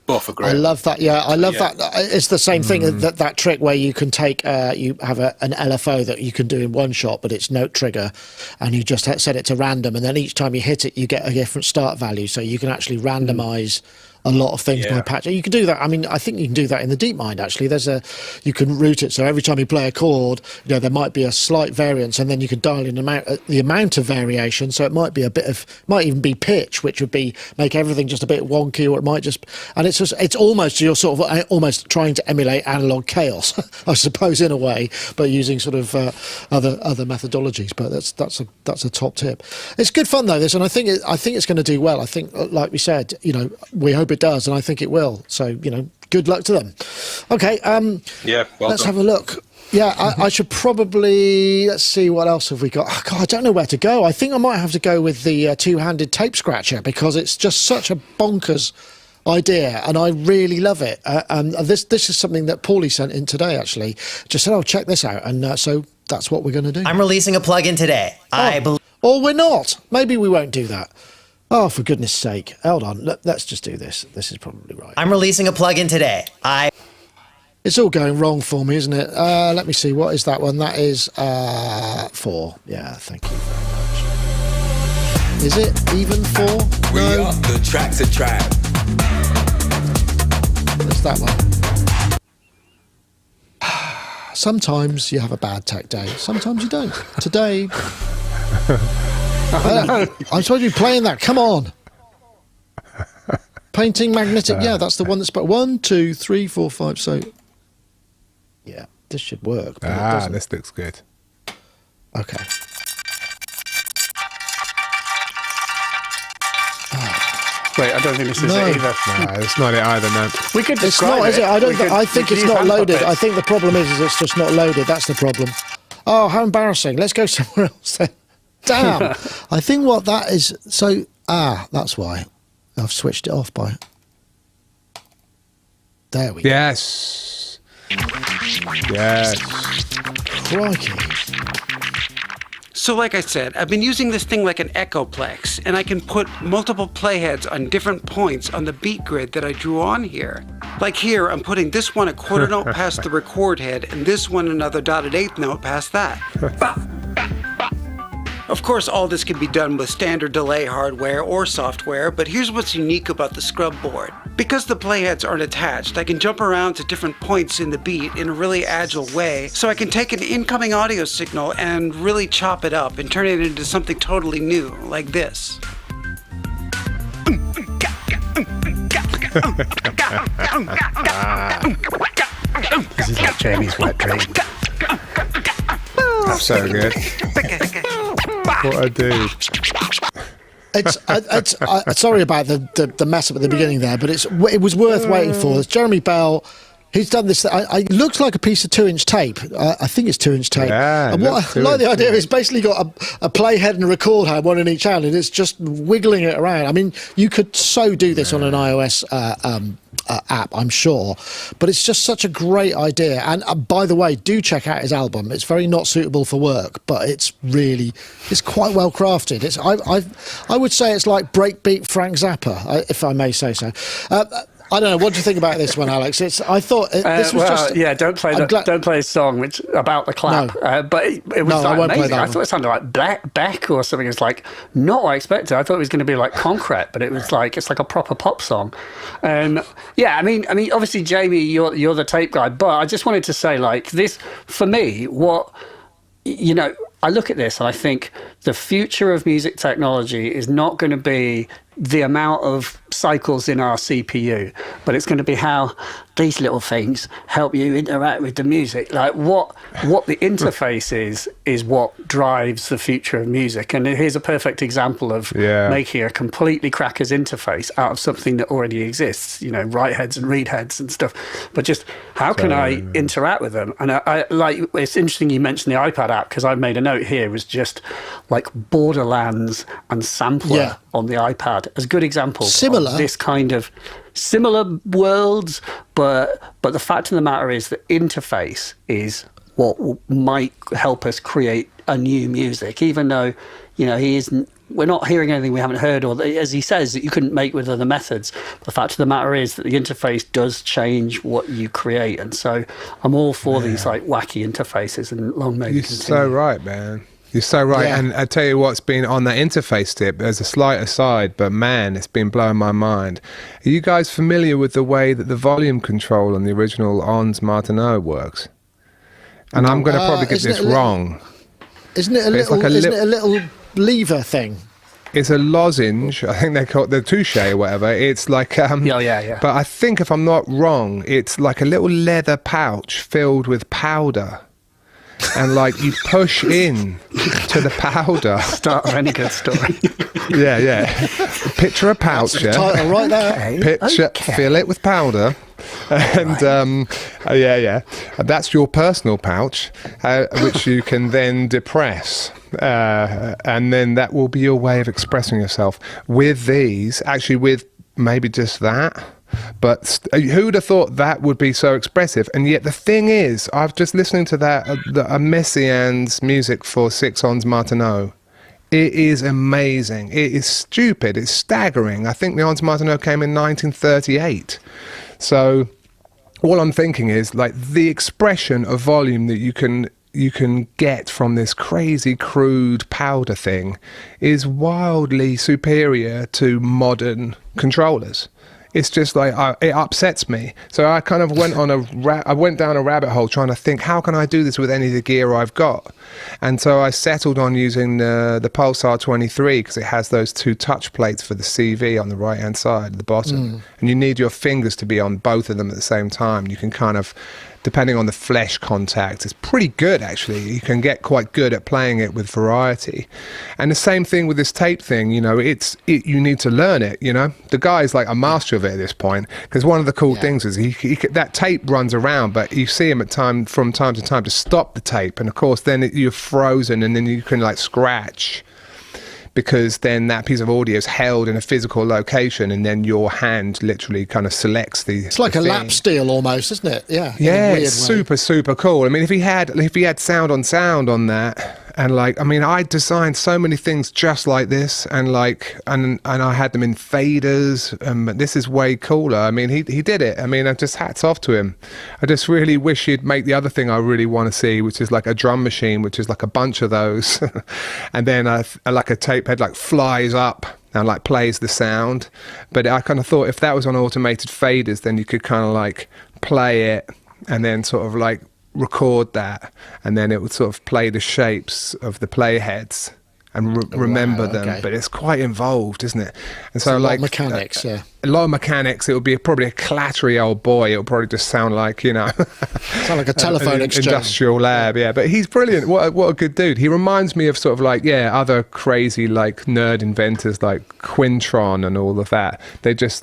Both are great. I love that. Yeah, I love that. It's the same thing, that trick where you can take, you have an LFO that you can do in one shot, but it's note trigger, and you just set it to random, and then each time you hit it, you get a different start value. So you can actually randomize a lot of things by patch. You can do that. I mean, I think you can do that in the DeepMind, actually. You can route it, so every time you play a chord, there might be a slight variance, and then you can dial in the amount of variation. So it might even be pitch, which would make everything just a bit wonky, or it might just, and it's almost, you're sort of almost trying to emulate analog chaos, I suppose, in a way, but using sort of other methodologies. But that's a top tip. It's good fun though, this, and I think it's going to do well. I think, like we said, we hope it does, and I think it will. So good luck to them. Okay, let's have a look. Yeah, I should probably, let's see, what else have we got? Oh, God, I don't know where to go. I think I might have to go with the two-handed tape scratcher because it's just such a bonkers idea and I really love it. And this is something that Paulie sent in today, actually. Just said, check this out. And so that's what we're going to do. I'm releasing a plugin today. Or we're not. Maybe we won't do that. Oh, for goodness sake. Hold on. Let's just do this. This is probably right. I'm releasing a plugin today. It's all going wrong for me, isn't it? Let me see. What is that one? That is 4. Yeah, thank you very much. Is it even 4? No. The track's a trap. What's that one? Sometimes you have a bad tech day. Sometimes you don't. Today... I'm supposed to be playing that. Come on. Painting magnetic. Yeah, that's the one that's... 1, 2, 3, 4, 5, so... Yeah, this should work. But this looks good. Okay. Wait, I don't think this is it either. No, it's not it either, no. We could It's not, is it? I think it's not loaded. I think the problem is it's just not loaded. That's the problem. Oh, how embarrassing. Let's go somewhere else then. Damn. I think what that is... So, that's why. I've switched it off by... There we go. Yes. Yes. Crikey. So like I said, I've been using this thing like an Echoplex, and I can put multiple playheads on different points on the beat grid that I drew on here. Like here, I'm putting this one a quarter note past the record head, and this one another dotted eighth note past that. Of course, all this can be done with standard delay hardware or software, but here's what's unique about the scrub board. Because the playheads aren't attached, I can jump around to different points in the beat in a really agile way, so I can take an incoming audio signal and really chop it up and turn it into something totally new, like this. This is like Jamie's wet dream. That's so good. What a dude. Sorry about the mess up at the beginning there, but it was worth waiting for. It's Jeremy Bell. He's done this. It looks like a piece of 2-inch tape. I think it's 2-inch tape. Yeah, and what I like the idea is basically got a playhead and a record hand, one in each hand, and it's just wiggling it around. I mean, you could so do this on an iOS app, I'm sure, but it's just such a great idea. And by the way, do check out his album. It's very not suitable for work, but it's quite well crafted. I would say it's like breakbeat Frank Zappa, if I may say so. I don't know. What do you think about this one, Alex? I thought this was just... Yeah, don't play a song about the clap. No. But it was amazing. I thought it sounded like Beck or something. It's like not what I expected. I thought it was going to be like Concrete, but it's like a proper pop song. Yeah, I mean, obviously, Jamie, you're the tape guy, but I just wanted to say, like, this for me, I look at this and I think the future of music technology is not going to be the amount of cycles in our CPU, but it's going to be how these little things help you interact with the music. Like what the interface is what drives the future of music. And here's a perfect example of making a completely crackers interface out of something that already exists, write heads and read heads and stuff. But just how can I interact with them? And I like, it's interesting you mentioned the iPad app, because I made a note here was just like Borderlands and Sampler on the iPad as good examples of this kind of similar worlds, but the fact of the matter is the interface is what might help us create a new music, even though we're not hearing anything we haven't heard, or as he says, that you couldn't make with other methods. But the fact of the matter is that the interface does change what you create, and so I'm all for these like wacky interfaces, and long may it continue. You're so right, man. You're so right. Yeah. And I tell you what's been on that interface tip, there's a slight aside, but man, it's been blowing my mind. Are you guys familiar with the way that the volume control on the original Ons Martineau works? And I'm going to probably get this wrong. Isn't it a little lever thing? It's a lozenge. I think they call it the touche or whatever. It's like yeah. But I think if I'm not wrong, it's like a little leather pouch filled with powder. and like you push in to the powder. Start of any good story. Yeah. Picture a pouch. That's the title right there. Fill it with powder. And that's your personal pouch, which you can then depress, and then that will be your way of expressing yourself with these. Actually, with maybe just that. But who'd have thought that would be so expressive? And yet the thing is, I've just listening to that Messiaen's music for Six Ons Martineau. It is amazing. It is stupid. It's staggering. I think the Ons Martineau came in 1938. So all I'm thinking is like the expression of volume that you can get from this crazy crude powder thing is wildly superior to modern controllers. It's just like it upsets me. So I kind of went down a rabbit hole trying to think, how can I do this with any of the gear I've got? And so I settled on using the Pulsar 23 because it has those two touch plates for the CV on the right hand side at the bottom, and you need your fingers to be on both of them at the same time. You can kind of, depending on the flesh contact, it's pretty good actually. You can get quite good at playing it with variety. And the same thing with this tape thing, you know, you need to learn it, you know. The guy's like a master of it at this point, because one of the cool things is that tape runs around, but you see him from time to time to stop the tape, and of course then you're frozen, and then you can like scratch, because then that piece of audio is held in a physical location, and then your hand literally kind of selects the. It's like a lap steel almost, isn't it? Yeah. Yeah, it's super cool. I mean, if he had sound on that, and like, I mean, I designed so many things just like this, and like, and I had them in faders. But this is way cooler. I mean, he did it. I mean, I just hats off to him. I just really wish he'd make the other thing I really want to see, which is like a drum machine, which is like a bunch of those, and then like a tape head like flies up and like plays the sound. But I kind of thought if that was on automated faders, then you could kind of like play it and then sort of like record that, and then it would sort of play the shapes of the playheads and remember them. Okay. But it's quite involved, isn't it? And so like mechanics, a lot of mechanics. It would be probably a clattery old boy. It would probably just sound like, you know, sound like a telephone exchange. Industrial lab. Yeah, but he's brilliant. What a good dude. He reminds me of sort of like other crazy like nerd inventors like Quintron and all of that.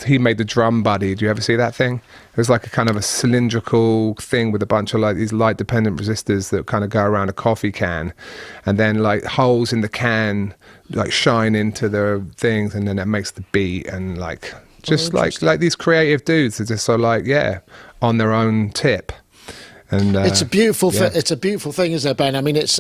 He made the Drum Buddy. Do you ever see that thing? It was like a kind of a cylindrical thing with a bunch of like these light dependent resistors that kind of go around a coffee can, and then like holes in the can like shine into the things, and then that makes the beat, and like just like these creative dudes are just so like on their own tip. And it's a beautiful it's a beautiful thing, isn't it, Ben? I mean, it's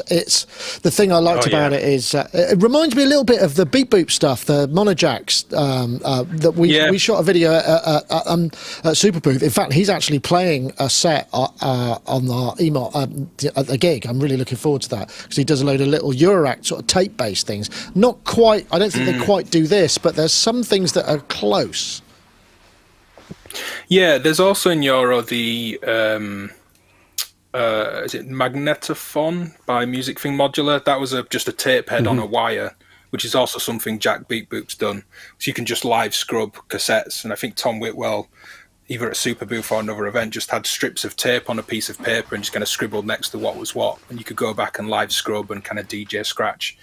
the thing I liked about it is it reminds me a little bit of the Beat Boop stuff, the monojacks that we shot a video at Super Booth. In fact, he's actually playing a set on our at the gig. I'm really looking forward to that, because he does a load of little Eurorack sort of tape based things. Not quite, I don't think they quite do this, but there's some things that are close. Yeah, there's also in Euro the is it Magnetophon by Music Thing Modular? That was just a tape head on a wire, which is also something Jack Beat Boop's done. So you can just live scrub cassettes. And I think Tom Whitwell, either at Super Booth or another event, just had strips of tape on a piece of paper and just kind of scribbled next to what was what. And you could go back and live scrub and kind of DJ scratch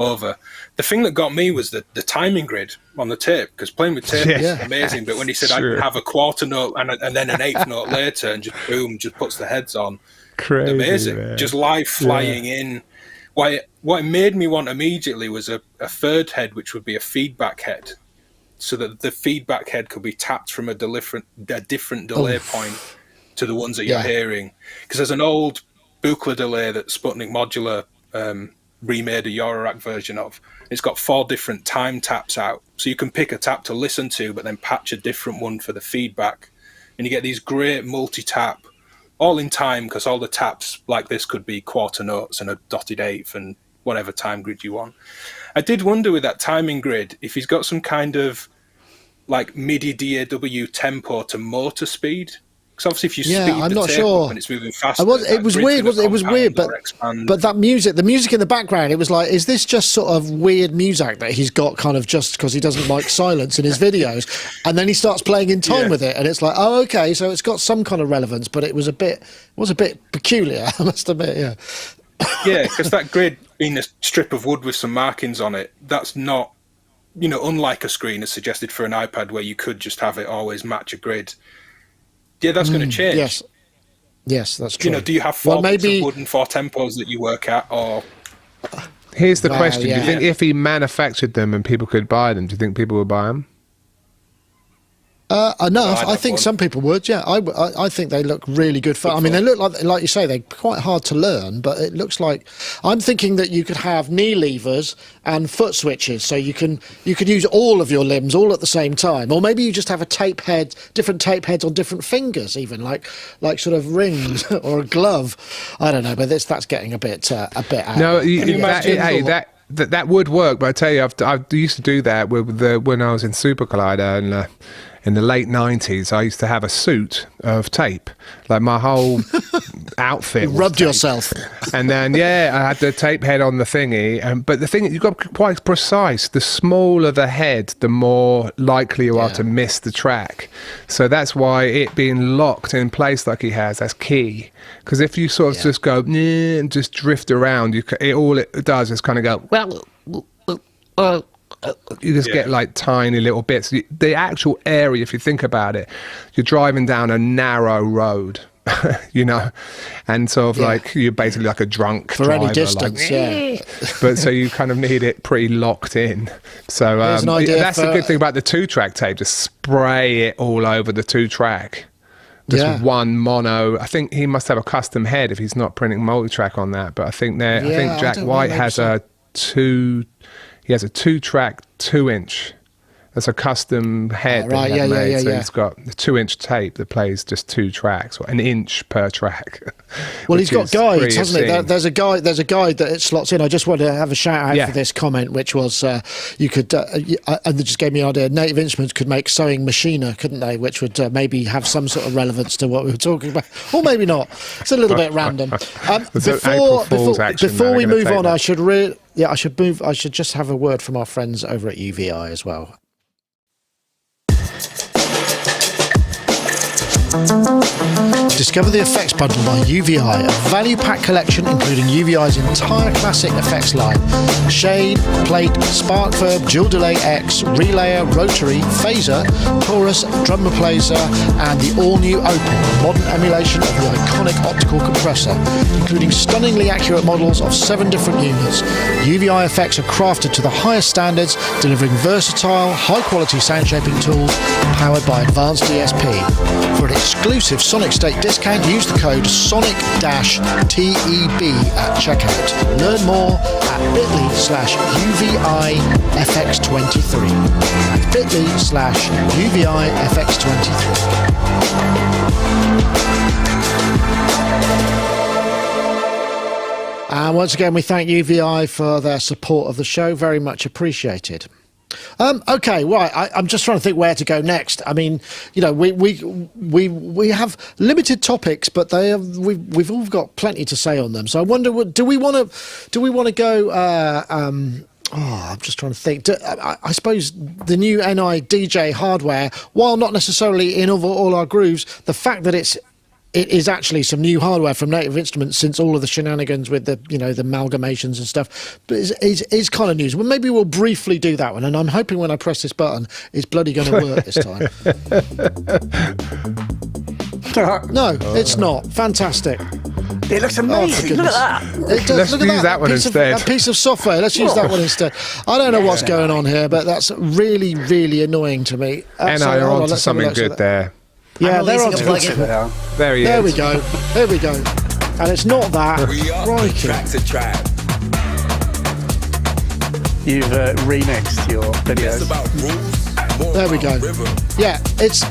over. The thing that got me was the timing grid on the tape, because playing with tape is amazing. But when he said I could have a quarter note and then an eighth note later, and just boom, just puts the heads on. Crazy, amazing, man. Just live flying in. What it made me want immediately was a third head, which would be a feedback head, so that the feedback head could be tapped from a different delay point to the ones that you're hearing. Because there's an old Buchla delay that Sputnik Modular remade a Eurorack version of. It's got 4 different time taps out, so you can pick a tap to listen to, but then patch a different one for the feedback, and you get these great multi-tap, all in time, because all the taps like this could be quarter notes and a dotted eighth and whatever time grid you want. I did wonder with that timing grid if he's got some kind of like MIDI DAW tempo to motor speed. Because obviously, if you speed I'm the not tape sure. up and it's moving faster, it was weird. It was weird, but the music in the background, it was like, is this just sort of weird music that he's got kind of just because he doesn't like silence in his videos, and then he starts playing in time with it, and it's like, oh, okay, so it's got some kind of relevance, but it was a bit peculiar, I must admit. Yeah, because that grid being a strip of wood with some markings on it, that's not, unlike a screen as suggested for an iPad where you could just have it always match a grid. Yeah, that's going to change. Yes, that's true. Do you have 4 bits of wood and 4 tempos that you work at, or... Here's the question. Do you think if he manufactured them and people could buy them, do you think people would buy them? Enough. I think some people would. Yeah, I think they look really good fun. I mean, they look like you say, they're quite hard to learn, but it looks like I'm thinking that you could have knee levers and foot switches, so you could use all of your limbs all at the same time, or maybe you just have a tape head, different tape heads on different fingers, even like sort of rings or a glove. I don't know, but that's getting a bit out. No, that would work, but I tell you, I used to do that when I was in Super Collider and. In the late 90s, I used to have a suit of tape, like my whole outfit. You rubbed yourself. And then, I had the tape head on the thingy. But the thing is, you've got to be quite precise. The smaller the head, the more likely you are to miss the track. So that's why it being locked in place like he has, that's key. Because if you sort of just go, and just drift around, all it does is kind of go, you just get like tiny little bits. The actual area, if you think about it, you're driving down a narrow road, and sort of like you're basically like a drunk for driver, any distance, but so you kind of need it pretty locked in. So that's the good thing about the 2-track tape. Just spray it all over the 2-track. Just one mono. I think he must have a custom head if he's not printing multi-track on that. But I think I think Jack White has a 2-track 2-inch. That's a custom head that he made. So he's got a 2-inch tape that plays just 2 tracks, or an inch per track. Well, he's got guides, hasn't he? There's a guide that it slots in. I just wanted to have a shout out for this comment, which was you could, and they just gave me an idea. Native Instruments could make Sewing Machiner, couldn't they? Which would maybe have some sort of relevance to what we were talking about, or maybe not. It's a little bit random. Before we move on, I should just have a word from our friends over at UVI as well. Discover the Effects Bundle by UVI, a value pack collection including UVI's entire classic effects line: Shade, Plate, Spark Verb, Dual Delay X, Relayer, Rotary, Phaser, Chorus, Drum Replacer, and the all-new Opal, a modern emulation of the iconic optical compressor, including stunningly accurate models of 7 different units. UVI effects are crafted to the highest standards, delivering versatile, high-quality sound shaping tools powered by advanced DSP. For an exclusive Sonicstate discount, use the code SONIC-TEB at checkout. Learn more at bit.ly/UVI FX23. At bit.ly/UVI FX23. And once again, we thank UVI for their support of the show. Very much appreciated. Okay, right. I'm just trying to think where to go next. I mean, we have limited topics, but we've all got plenty to say on them. So I wonder, do we want to go? I'm just trying to think. I suppose the new NI DJ hardware, while not necessarily in all our grooves, the fact that it is actually some new hardware from Native Instruments since all of the shenanigans with the the amalgamations and stuff, but is kind of news. Well, maybe we'll briefly do that one, and I'm hoping when I press this button, it's bloody going to work this time. No, it's not. Fantastic. It looks amazing. Look at that. It does. Let's use that one instead. A piece of software. Let's use that one instead. I don't know what's going on here, but that's really, really annoying to me. And you're on to something good there. Yeah, they're on to plugin. There he is. There we go. Here we go. And it's not that. Track to track. You've remixed your videos. There we go. Yeah, it's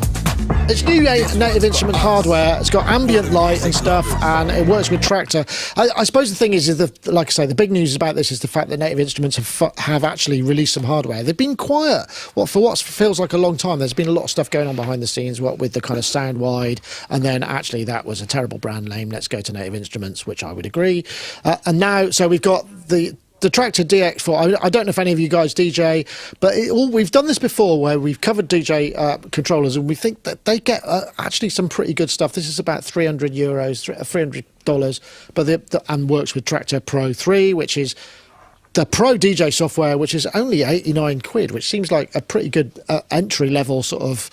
new Native Instrument hardware. It's got ambient light and stuff, and it works with Tractor. I suppose the thing is like I say, the big news about this is the fact that Native Instruments have actually released some hardware. They've been quiet. For what feels like a long time, there's been a lot of stuff going on behind the scenes, with the kind of sound wide, and then actually that was a terrible brand name. Let's go to Native Instruments, which I would agree. And now, so we've got the the Traktor DX4, I don't know if any of you guys DJ, but we've done this before where we've covered DJ controllers, and we think that they get actually some pretty good stuff. This is about €300, $300, but and works with Traktor Pro 3, which is the Pro DJ software, which is only 89 quid, which seems like a pretty good entry level sort of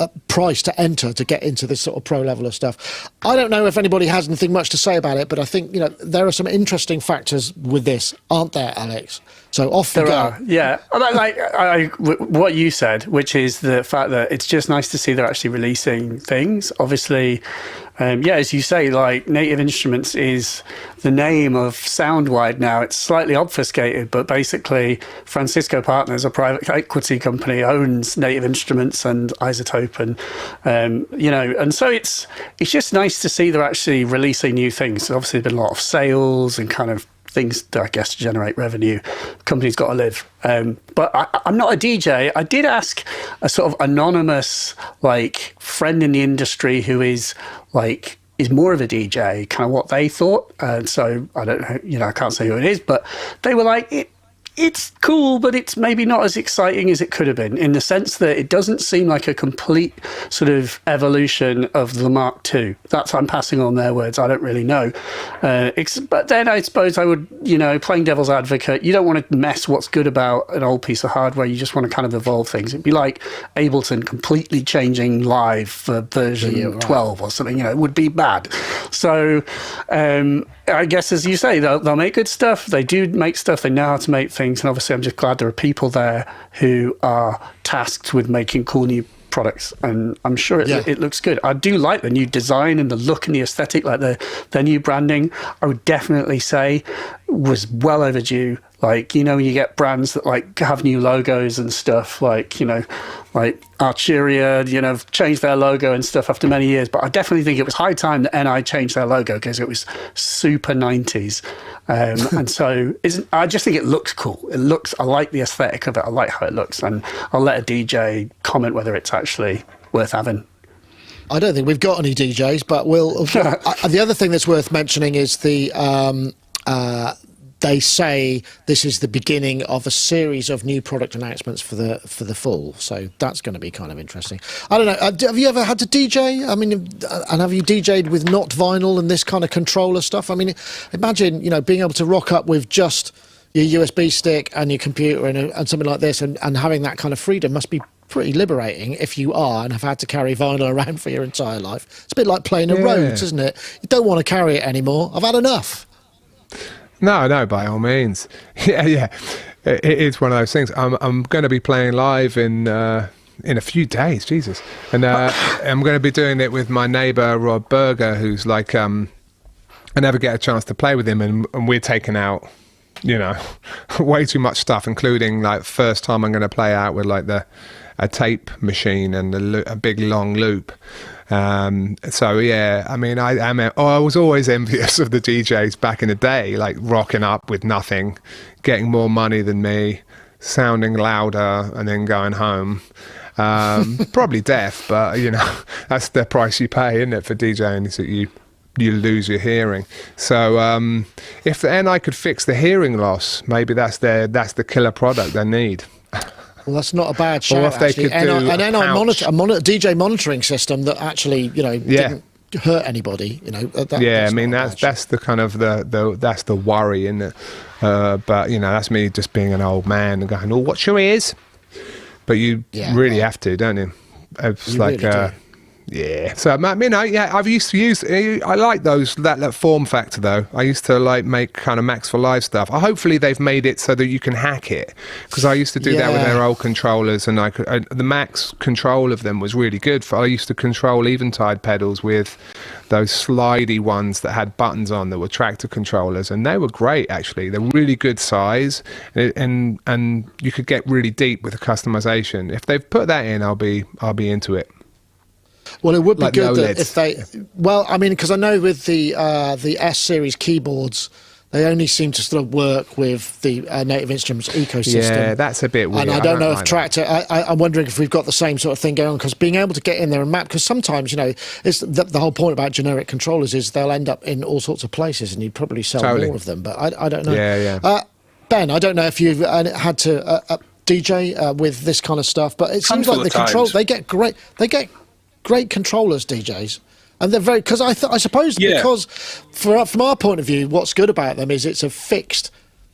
a price to enter to get into this sort of pro level of stuff. I don't know if anybody has anything much to say about it, but I think, you know, there are some interesting factors with this, aren't there, Alex? So off you go. There are, yeah. What you said, which is the fact that it's just nice to see they're actually releasing things. Obviously, as you say, like Native Instruments is the name of Soundwide now. It's slightly obfuscated, but basically Francisco Partners, a private equity company, owns Native Instruments and iZotope, and so it's just nice to see they're actually releasing new things. Obviously, there's been a lot of sales and kind of things that I guess to generate revenue. Company's got to live. But I'm not a DJ. I did ask a sort of anonymous friend in the industry who is more of a DJ, kind of what they thought. And so I don't know, I can't say who it is, but they were like, it's cool, but it's maybe not as exciting as it could have been, in the sense that it doesn't seem like a complete sort of evolution of the Mark II. That's, I'm passing on their words. I don't really know. But then I suppose I would, playing devil's advocate, you don't want to mess what's good about an old piece of hardware. You just want to kind of evolve things. It'd be like Ableton completely changing live for version 12 or something, it would be bad. So I guess, as you say, they'll make good stuff. They do make stuff. They know how to make things. And obviously, I'm just glad there are people there who are tasked with making cool new products. And I'm sure it looks good. I do like the new design and the look and the aesthetic, like the new branding. I would definitely say was well overdue. When you get brands that have new logos and stuff, like Arturia, changed their logo and stuff after many years. But I definitely think it was high time that NI changed their logo, because it was super 90s. And so I just think it looks cool. I like the aesthetic of it. I like how it looks. And I'll let a DJ comment whether it's actually worth having. I don't think we've got any DJs, but the other thing that's worth mentioning is they say this is the beginning of a series of new product announcements for the fall. So that's going to be kind of interesting. I don't know. Have you ever had to DJ? I mean, and have you DJ'd with not vinyl and this kind of controller stuff? I mean, imagine, being able to rock up with just your USB stick and your computer and something like this, and having that kind of freedom must be pretty liberating if you are and have had to carry vinyl around for your entire life. It's a bit like playing a Rhodes, isn't it? You don't want to carry it anymore. I've had enough. No, by all means. Yeah. It is one of those things. I'm going to be playing live in a few days, Jesus. And I'm going to be doing it with my neighbour, Rob Berger, who's I never get a chance to play with him, and we're taking out, way too much stuff, including first time I'm going to play out with a tape machine and a big long loop. So yeah, I mean, I was always envious of the DJs back in the day, rocking up with nothing, getting more money than me, sounding louder, and then going home. Probably deaf, but that's the price you pay, isn't it, for DJing, is that you lose your hearing. So if the NI could fix the hearing loss, maybe that's the killer product they need. Well, that's not a bad shout, actually. An DJ monitoring system that actually, didn't hurt anybody. I mean, that's the kind of that's the worry, isn't it? But that's me just being an old man and going, "Oh, what's your ears?" But you really have to, don't you? It's really yeah. So I've used to use. I like that form factor though. I used to make kind of Max for Live stuff. Hopefully they've made it so that you can hack it, because I used to do that with their old controllers, and the Max control of them was really good. I used to control Eventide pedals with those slidey ones that had buttons on that were Traktor controllers, and they were great actually. They're really good size, and you could get really deep with the customization. If they've put that in, I'll be into it. Well, it would be good that if they... Well, I mean, because I know with the S-Series keyboards, they only seem to sort of work with the Native Instruments ecosystem. Yeah, that's a bit weird. And I don't know if Traktor... I'm wondering if we've got the same sort of thing going on, because being able to get in there and map... Because sometimes, it's the whole point about generic controllers is they'll end up in all sorts of places, and you'd probably sell more of them, but I don't know. Yeah. Ben, I don't know if you've had to DJ with this kind of stuff, but it seems like the control, they get great controllers, DJs. And they're very, because I suppose because from our point of view, what's good about them is it's a fixed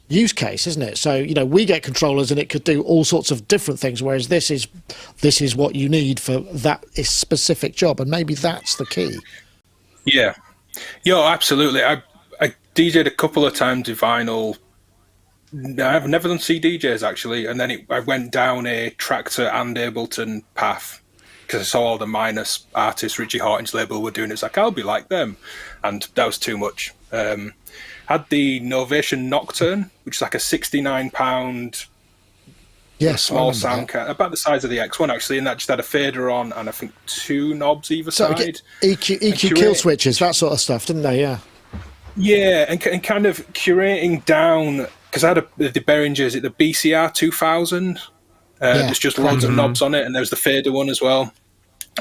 use case, isn't it? So, we get controllers and it could do all sorts of different things, whereas this is what you need for that specific job, and maybe that's the key. Yeah, absolutely. I DJ'd a couple of times with vinyl. I've never done CDJs actually, and then I went down a Tractor and Ableton path because I saw all the minus artists Richie Hawtin's label were doing. It's like, I'll be like them, and that was too much. Had the Novation Nocturne, which is like a £69 small sound card, about the size of the X1 actually, and that just had a fader on and I think 2 knobs either side. EQ kill switches, that sort of stuff, didn't they? Yeah, and kind of curating down, because I had the Behringer's, the BCR 2000. There's just loads of knobs on it, and there's the fader one as well.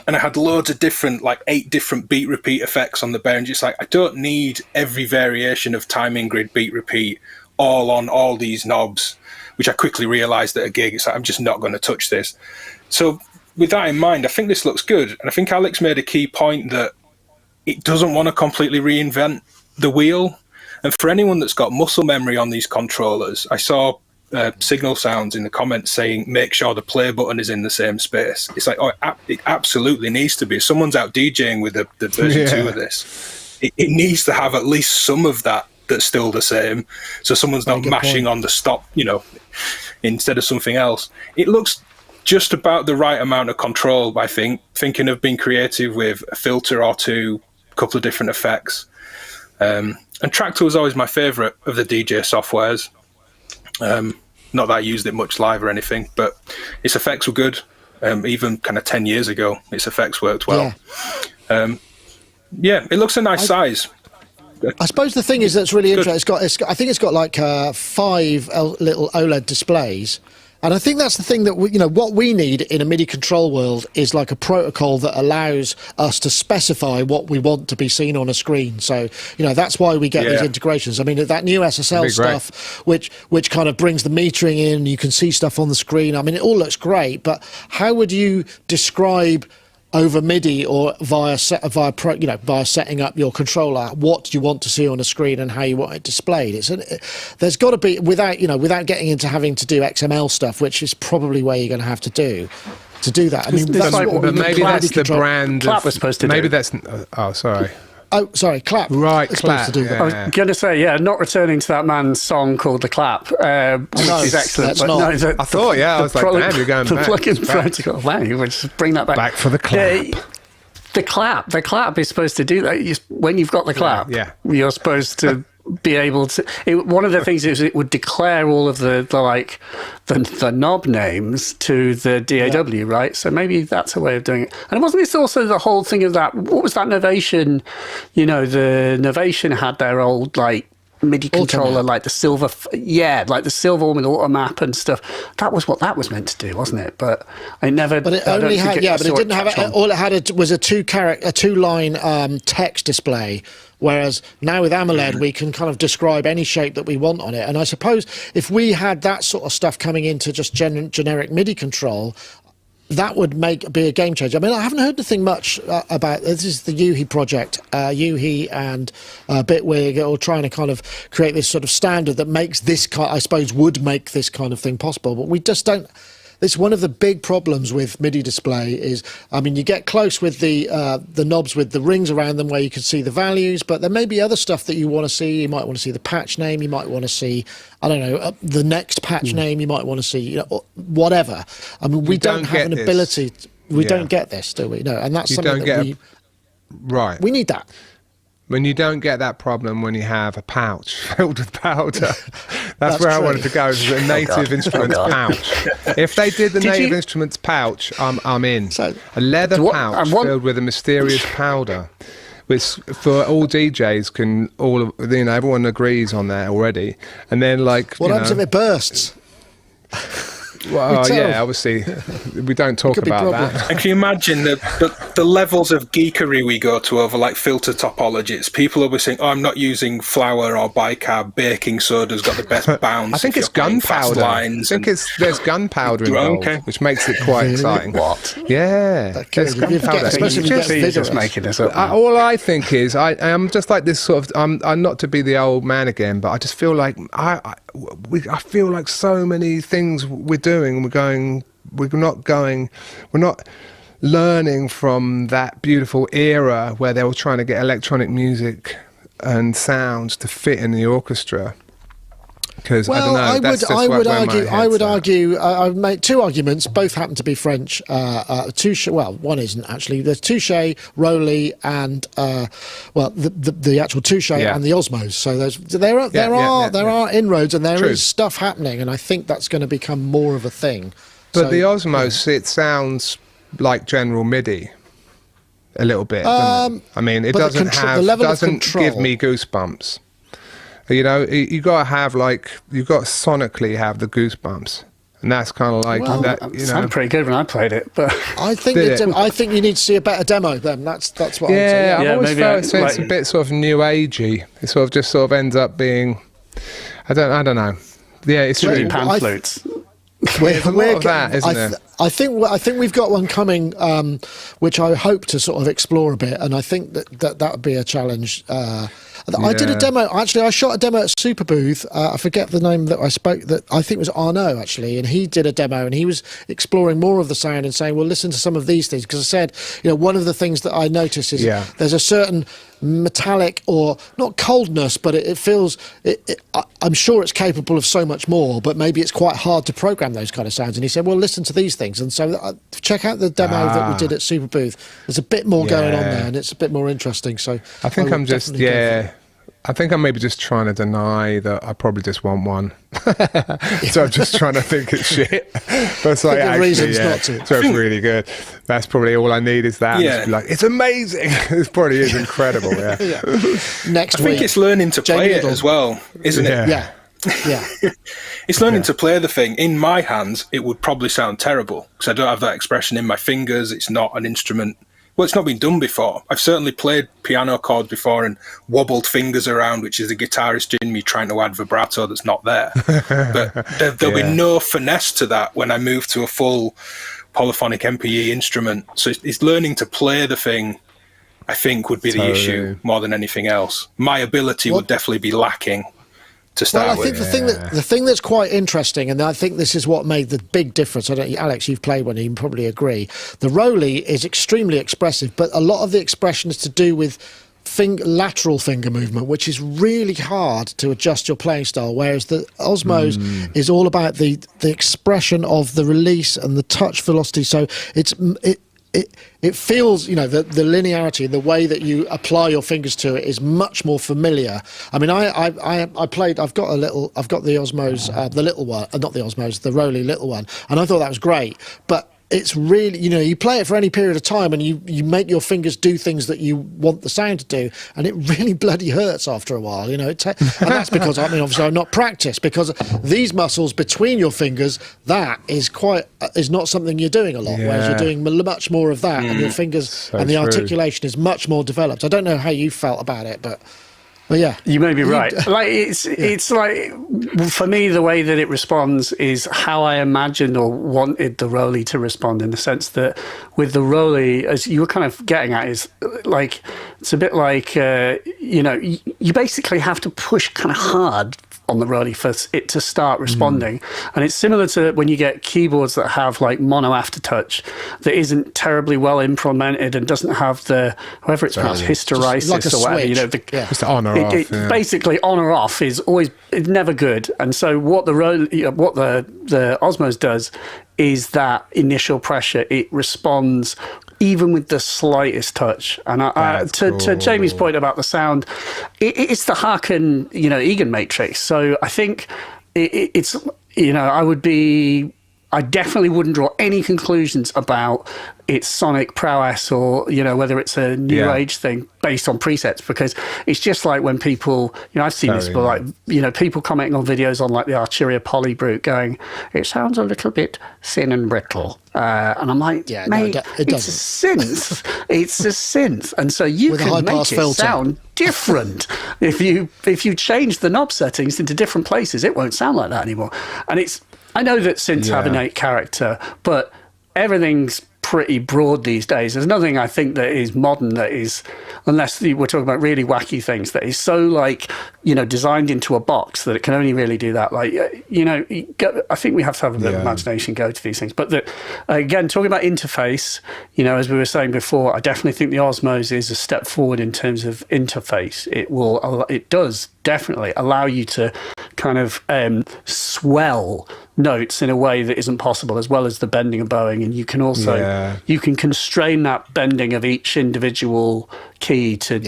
And I had loads of different, like 8 different beat repeat effects on the Behringer. It's like, I don't need every variation of timing grid beat repeat all on all these knobs, which I quickly realised at a gig. It's like, I'm just not going to touch this. So with that in mind, I think this looks good. And I think Alex made a key point that it doesn't want to completely reinvent the wheel. And for anyone that's got muscle memory on these controllers, I saw Signal Sounds in the comments saying, make sure the play button is in the same space. It's like, it absolutely needs to be. If someone's out DJing with the version 2 of this, it needs to have at least some of that that's still the same. So someone's not mashing on the stop, instead of something else. It looks just about the right amount of control, I think, thinking of being creative with a filter or two, a couple of different effects. And Tractor was always my favourite of the DJ softwares. Not that I used it much live or anything, but its effects were good. Even kind of 10 years ago, its effects worked well. It looks a nice size. I suppose the thing is that's really interesting. I think it's got like 5 little OLED displays. And I think that's the thing that what we need in a MIDI control world is like a protocol that allows us to specify what we want to be seen on a screen. So, that's why we get these integrations. I mean, that new SSL stuff, which kind of brings the metering in, you can see stuff on the screen. I mean, it all looks great, but how would you describe over MIDI or via setting up your controller what you want to see on a screen and how you want it displayed? There's got to be, without getting into having to do XML stuff, which is probably where you're going to have to do that. I mean, maybe that's the brand. Clap was supposed to maybe do. That's. Oh, sorry. Oh, sorry, Clap. Right, Clap. To do that. I was going to say, not returning to that man's song called The Clap, which is excellent. But I thought, I was like, damn, you're going back. The plugin protocol, bring that back. Back for the Clap. The clap is supposed to do that. When you've got the clap, you're supposed to be able to. One of the things is it would declare all of the knob names to the DAW, right? So maybe that's a way of doing it. And wasn't this also the whole thing of that? What was that Novation? The Novation had their old MIDI controller, like the silver, like the silver one with automap and stuff. That was what that was meant to do, wasn't it? But it never. But it only had, but it didn't have it. All it had was a 2-line text display. Whereas now with AMOLED, we can kind of describe any shape that we want on it. And I suppose if we had that sort of stuff coming into just generic MIDI control, that would be a game changer. I mean, I haven't heard anything much about this. Is the UVI project, UVI and Bitwig, all trying to kind of create this sort of standard that makes this would make this kind of thing possible. But we just don't. It's one of the big problems with MIDI display is, I mean, you get close with the knobs with the rings around them where you can see the values, but there may be other stuff that you want to see. You might want to see the patch name. You might want to see, I don't know, the next patch name. You might want to see, whatever. I mean, we don't have an ability. We don't get this, do we? No, and that's something that right. We need that. When you don't get that problem when you have a pouch filled with powder. That's where true. I wanted to go, is a Native Instruments pouch. If they did the Native Instruments pouch, I'm in. So, a leather pouch filled with a mysterious powder. Which for all DJs everyone agrees on that already. And then what happens if it bursts? Well, yeah, obviously, we don't talk about that. And can you imagine the levels of geekery we go to over like filter topologies? People will be saying, "Oh, I'm not using flour or bicarb. Baking soda's got the best bounce." I think it's gunpowder. I think there's gunpowder involved, which makes it quite exciting. What? Yeah, there's gunpowder. Especially just making this up. All I think is, I am just like this sort of. I'm not to be the old man again, but I just feel like I feel like so many things we're doing, we're not learning from that beautiful era where they were trying to get electronic music and sounds to fit in the orchestra. Because I don't know. I would argue. I've made two arguments. Both happen to be French. One isn't actually. There's Touche, Rowley, and the actual Touche and the Osmos. So there are inroads, and there is stuff happening, and I think that's going to become more of a thing. But the Osmos, it sounds like general MIDI. A little bit. I mean, it doesn't give me goosebumps. You know, you got to sonically have the goosebumps, and that's kind of like that. You know, sounded pretty good when I played it, but I think you need to see a better demo. Then that's what. Yeah, I've always felt it's a bit sort of new agey. It sort of ends up being, I don't know. Yeah, it's true. Pan flutes. There's a lot of that, isn't there? I think we've got one coming, which I hope to sort of explore a bit, and I think that would be a challenge. I did a demo. Actually, I shot a demo at Super Booth. I forget the name that I spoke. That I think was Arnaud actually, and he did a demo, and he was exploring more of the sound and saying, "Well, listen to some of these things." Because I said, one of the things that I noticed is there's a certain metallic, or not coldness, but it feels. I'm sure it's capable of so much more, but maybe it's quite hard to program those kind of sounds. And he said, "Well, listen to these things." And so check out the demo that we did at Super Booth. There's a bit more going on there, and it's a bit more interesting. So I think I think I'm maybe just trying to deny that I probably just want one. So I'm just trying to think it's shit. But it's like, actually, not to. So it's really good. That's probably all I need is that. Just be like, it's amazing. It probably is incredible. Yeah. Next week. I think it's learning to play it as well, isn't it? Yeah. It's learning to play the thing. In my hands, it would probably sound terrible because I don't have that expression in my fingers. It's not an instrument. Well, it's not been done before. I've certainly played piano chords before and wobbled fingers around, which is the guitarist in me trying to add vibrato that's not there. But there'll be no finesse to that when I move to a full polyphonic MPE instrument. So it's learning to play the thing, I think, would be the issue more than anything else. My ability would definitely be lacking. I think the thing that's quite interesting, and I think this is what made the big difference. Alex, you've played one, you can probably agree. The Rowley is extremely expressive, but a lot of the expression is to do with lateral finger movement, which is really hard to adjust your playing style. Whereas the Osmos is all about the expression of the release and the touch velocity. So it feels, the linearity, the way that you apply your fingers to it is much more familiar. I mean, I played. I've got the Osmos, the little one, not the Osmos, the Rowley little one, and I thought that was great. But it's really, you play it for any period of time, and you make your fingers do things that you want the sound to do, and it really bloody hurts after a while. And that's because obviously I'm not practiced, because these muscles between your fingers, that is not something you're doing a lot. Whereas you're doing much more of that, and your fingers and the articulation is much more developed. I don't know how you felt about it, but yeah, you may be right. Like it's like, for me, the way that it responds is how I imagined or wanted the Rowley to respond, in the sense that with the Rowley, as you were kind of getting at, is like, it's a bit like you basically have to push kind of hard on the Rowley for it to start responding. And it's similar to when you get keyboards that have like mono aftertouch that isn't terribly well implemented and doesn't have the, however it's pronounced, hysteresis like or whatever, just on or off. Basically on or off is never good. And so what the Osmos does is that initial pressure, it responds even with the slightest touch. And to Jamie's point about the sound, it's the Harkin, Egan matrix. So I think it's, I I definitely wouldn't draw any conclusions about its sonic prowess or, whether it's a new age thing based on presets, because it's just like when people, I've seen this, but like, people commenting on videos on like the Arturia Polybrute going, it sounds a little bit thin and brittle. And I'm like, mate, it's a synth. It's a synth. And so you can make it sound different. If you change the knob settings into different places, it won't sound like that anymore. And I know that synths have innate character, but everything's pretty broad these days. There's nothing I think that is modern that is, unless we're talking about really wacky things, that is so like, designed into a box that it can only really do that. Like, I think we have to have a bit of imagination go to these things. But again, talking about interface, as we were saying before, I definitely think the Osmos is a step forward in terms of interface. It does definitely allow you to kind of swell notes in a way that isn't possible, as well as the bending and bowing. And you can also you can constrain that bending of each individual key to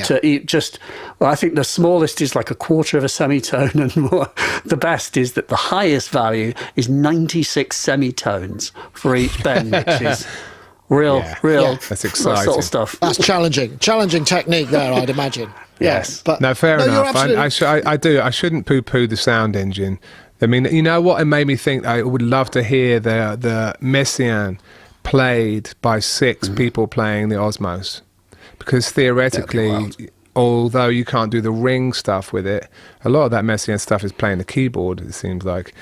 just, well, I think the smallest is like a quarter of a semitone, and the best is that the highest value is 96 semitones for each bend, which is real that's exciting sort of stuff. That's challenging technique there, I'd imagine. Yes, but no, fair enough. I shouldn't poo-poo the sound engine. I mean, you know what? It made me think I would love to hear the Messiaen played by 6 people playing the Osmos, because theoretically, although you can't do the ring stuff with it, a lot of that Messiaen stuff is playing the keyboard, it seems like.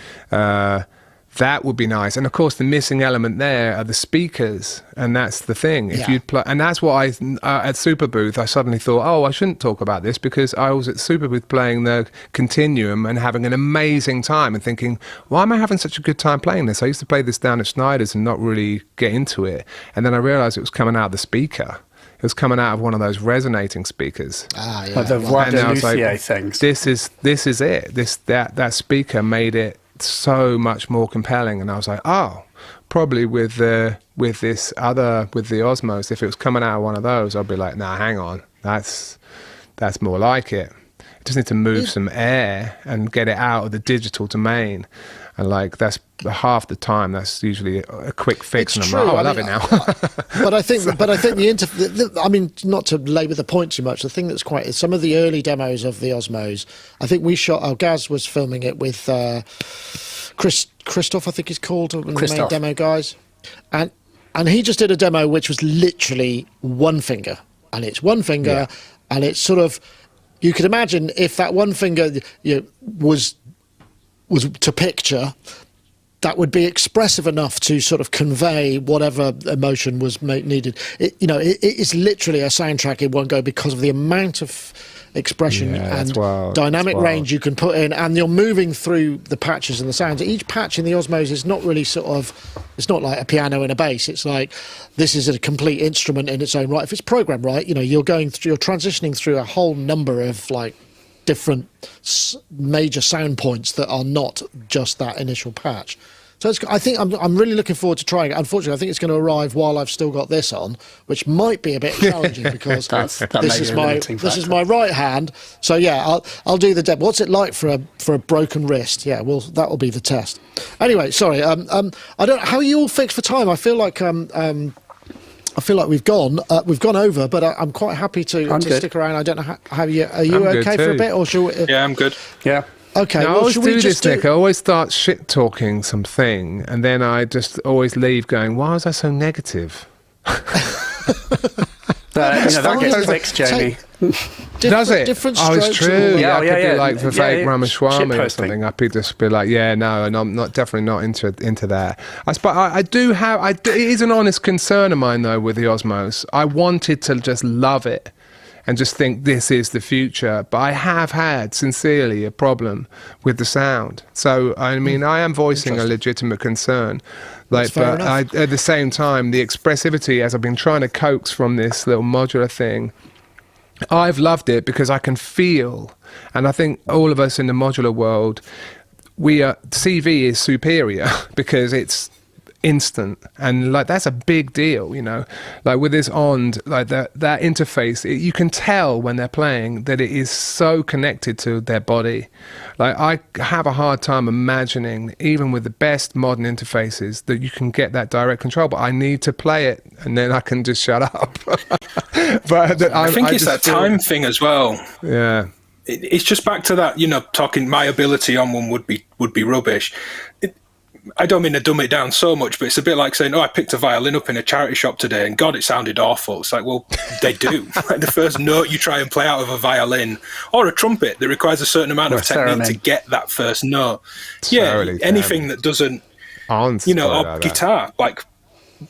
That would be nice. And of course, the missing element there are the speakers, and that's the thing. If you'd play, and that's what at Superbooth, I suddenly thought, I shouldn't talk about this, because I was at Superbooth playing the Continuum and having an amazing time and thinking, why am I having such a good time playing this? I used to play this down at Schneider's and not really get into it. And then I realized it was coming out of the speaker. It was coming out of one of those resonating speakers. Like the Voix de Luthier things. This is it. That speaker made it so much more compelling, and I was like, probably with the Osmos, if it was coming out of one of those, I'd be like, nah, hang on, that's more like it. I just need to move some air and get it out of the digital domain, and like that's half the time. That's usually a quick fix, and I'm like, I love it now. But I think I mean, not to labour the point too much, the thing that's quite, some of the early demos of the Osmos, I think we shot, Gaz was filming it with Christoph, I think he's called, one of the main demo guys, and he just did a demo which was literally one finger, and it's one finger, and it's sort of, you could imagine if that one finger was to picture, that would be expressive enough to sort of convey whatever emotion was needed. It is literally a soundtrack in one go, because of the amount of expression and dynamic range you can put in, and you're moving through the patches and the sounds. Each patch in the Osmos is not really it's not like a piano and a bass. It's like, this is a complete instrument in its own right. If it's programmed right, you're transitioning through a whole number of like different major sound points that are not just that initial patch. So I think I'm really looking forward to trying it. Unfortunately, I think it's going to arrive while I've still got this on, which might be a bit challenging, because this is my right hand. So yeah, I'll do the demo. What's it like for a broken wrist? Yeah, well, that will be the test. Anyway, sorry. I don't. How are you all fixed for time? I feel like we've gone over, but I'm quite happy to stick around. I don't know how you are. You okay for a bit, or should we? Yeah, I'm good. Yeah. No, Okay. I always do this, Nick. I always start shit talking something, and then I just always leave going, why was I so negative? That gets fixed, Jamie. Does it? Different oh, it's true. Yeah, I could be like Vivek Ramaswamy or something. I could just be like, no, and I'm definitely not into that. I do have. It is an honest concern of mine though with the Osmos. I wanted to just love it and just think this is the future, but I have had sincerely a problem with the sound. So I mean, I am voicing a legitimate concern. At the same time, the expressivity, as I've been trying to coax from this little modular thing, I've loved it because I can feel, and I think all of us in the modular world, CV is superior because it's instant, and like that's a big deal, you know. Like with this Ond, like that interface, you can tell when they're playing that it is so connected to their body. Like I have a hard time imagining, even with the best modern interfaces, that you can get that direct control. But I need to play it, and then I can just shut up. But I think it's that time thing as well. Yeah. It's just back to that, you know, talking my ability on one would be rubbish. I don't mean to dumb it down so much, but it's a bit like saying, I picked a violin up in a charity shop today and God, it sounded awful. It's like, well, they do. Like the first note you try and play out of a violin or a trumpet that requires a certain amount of technique to get that first note. Anything that doesn't, you know, or guitar, like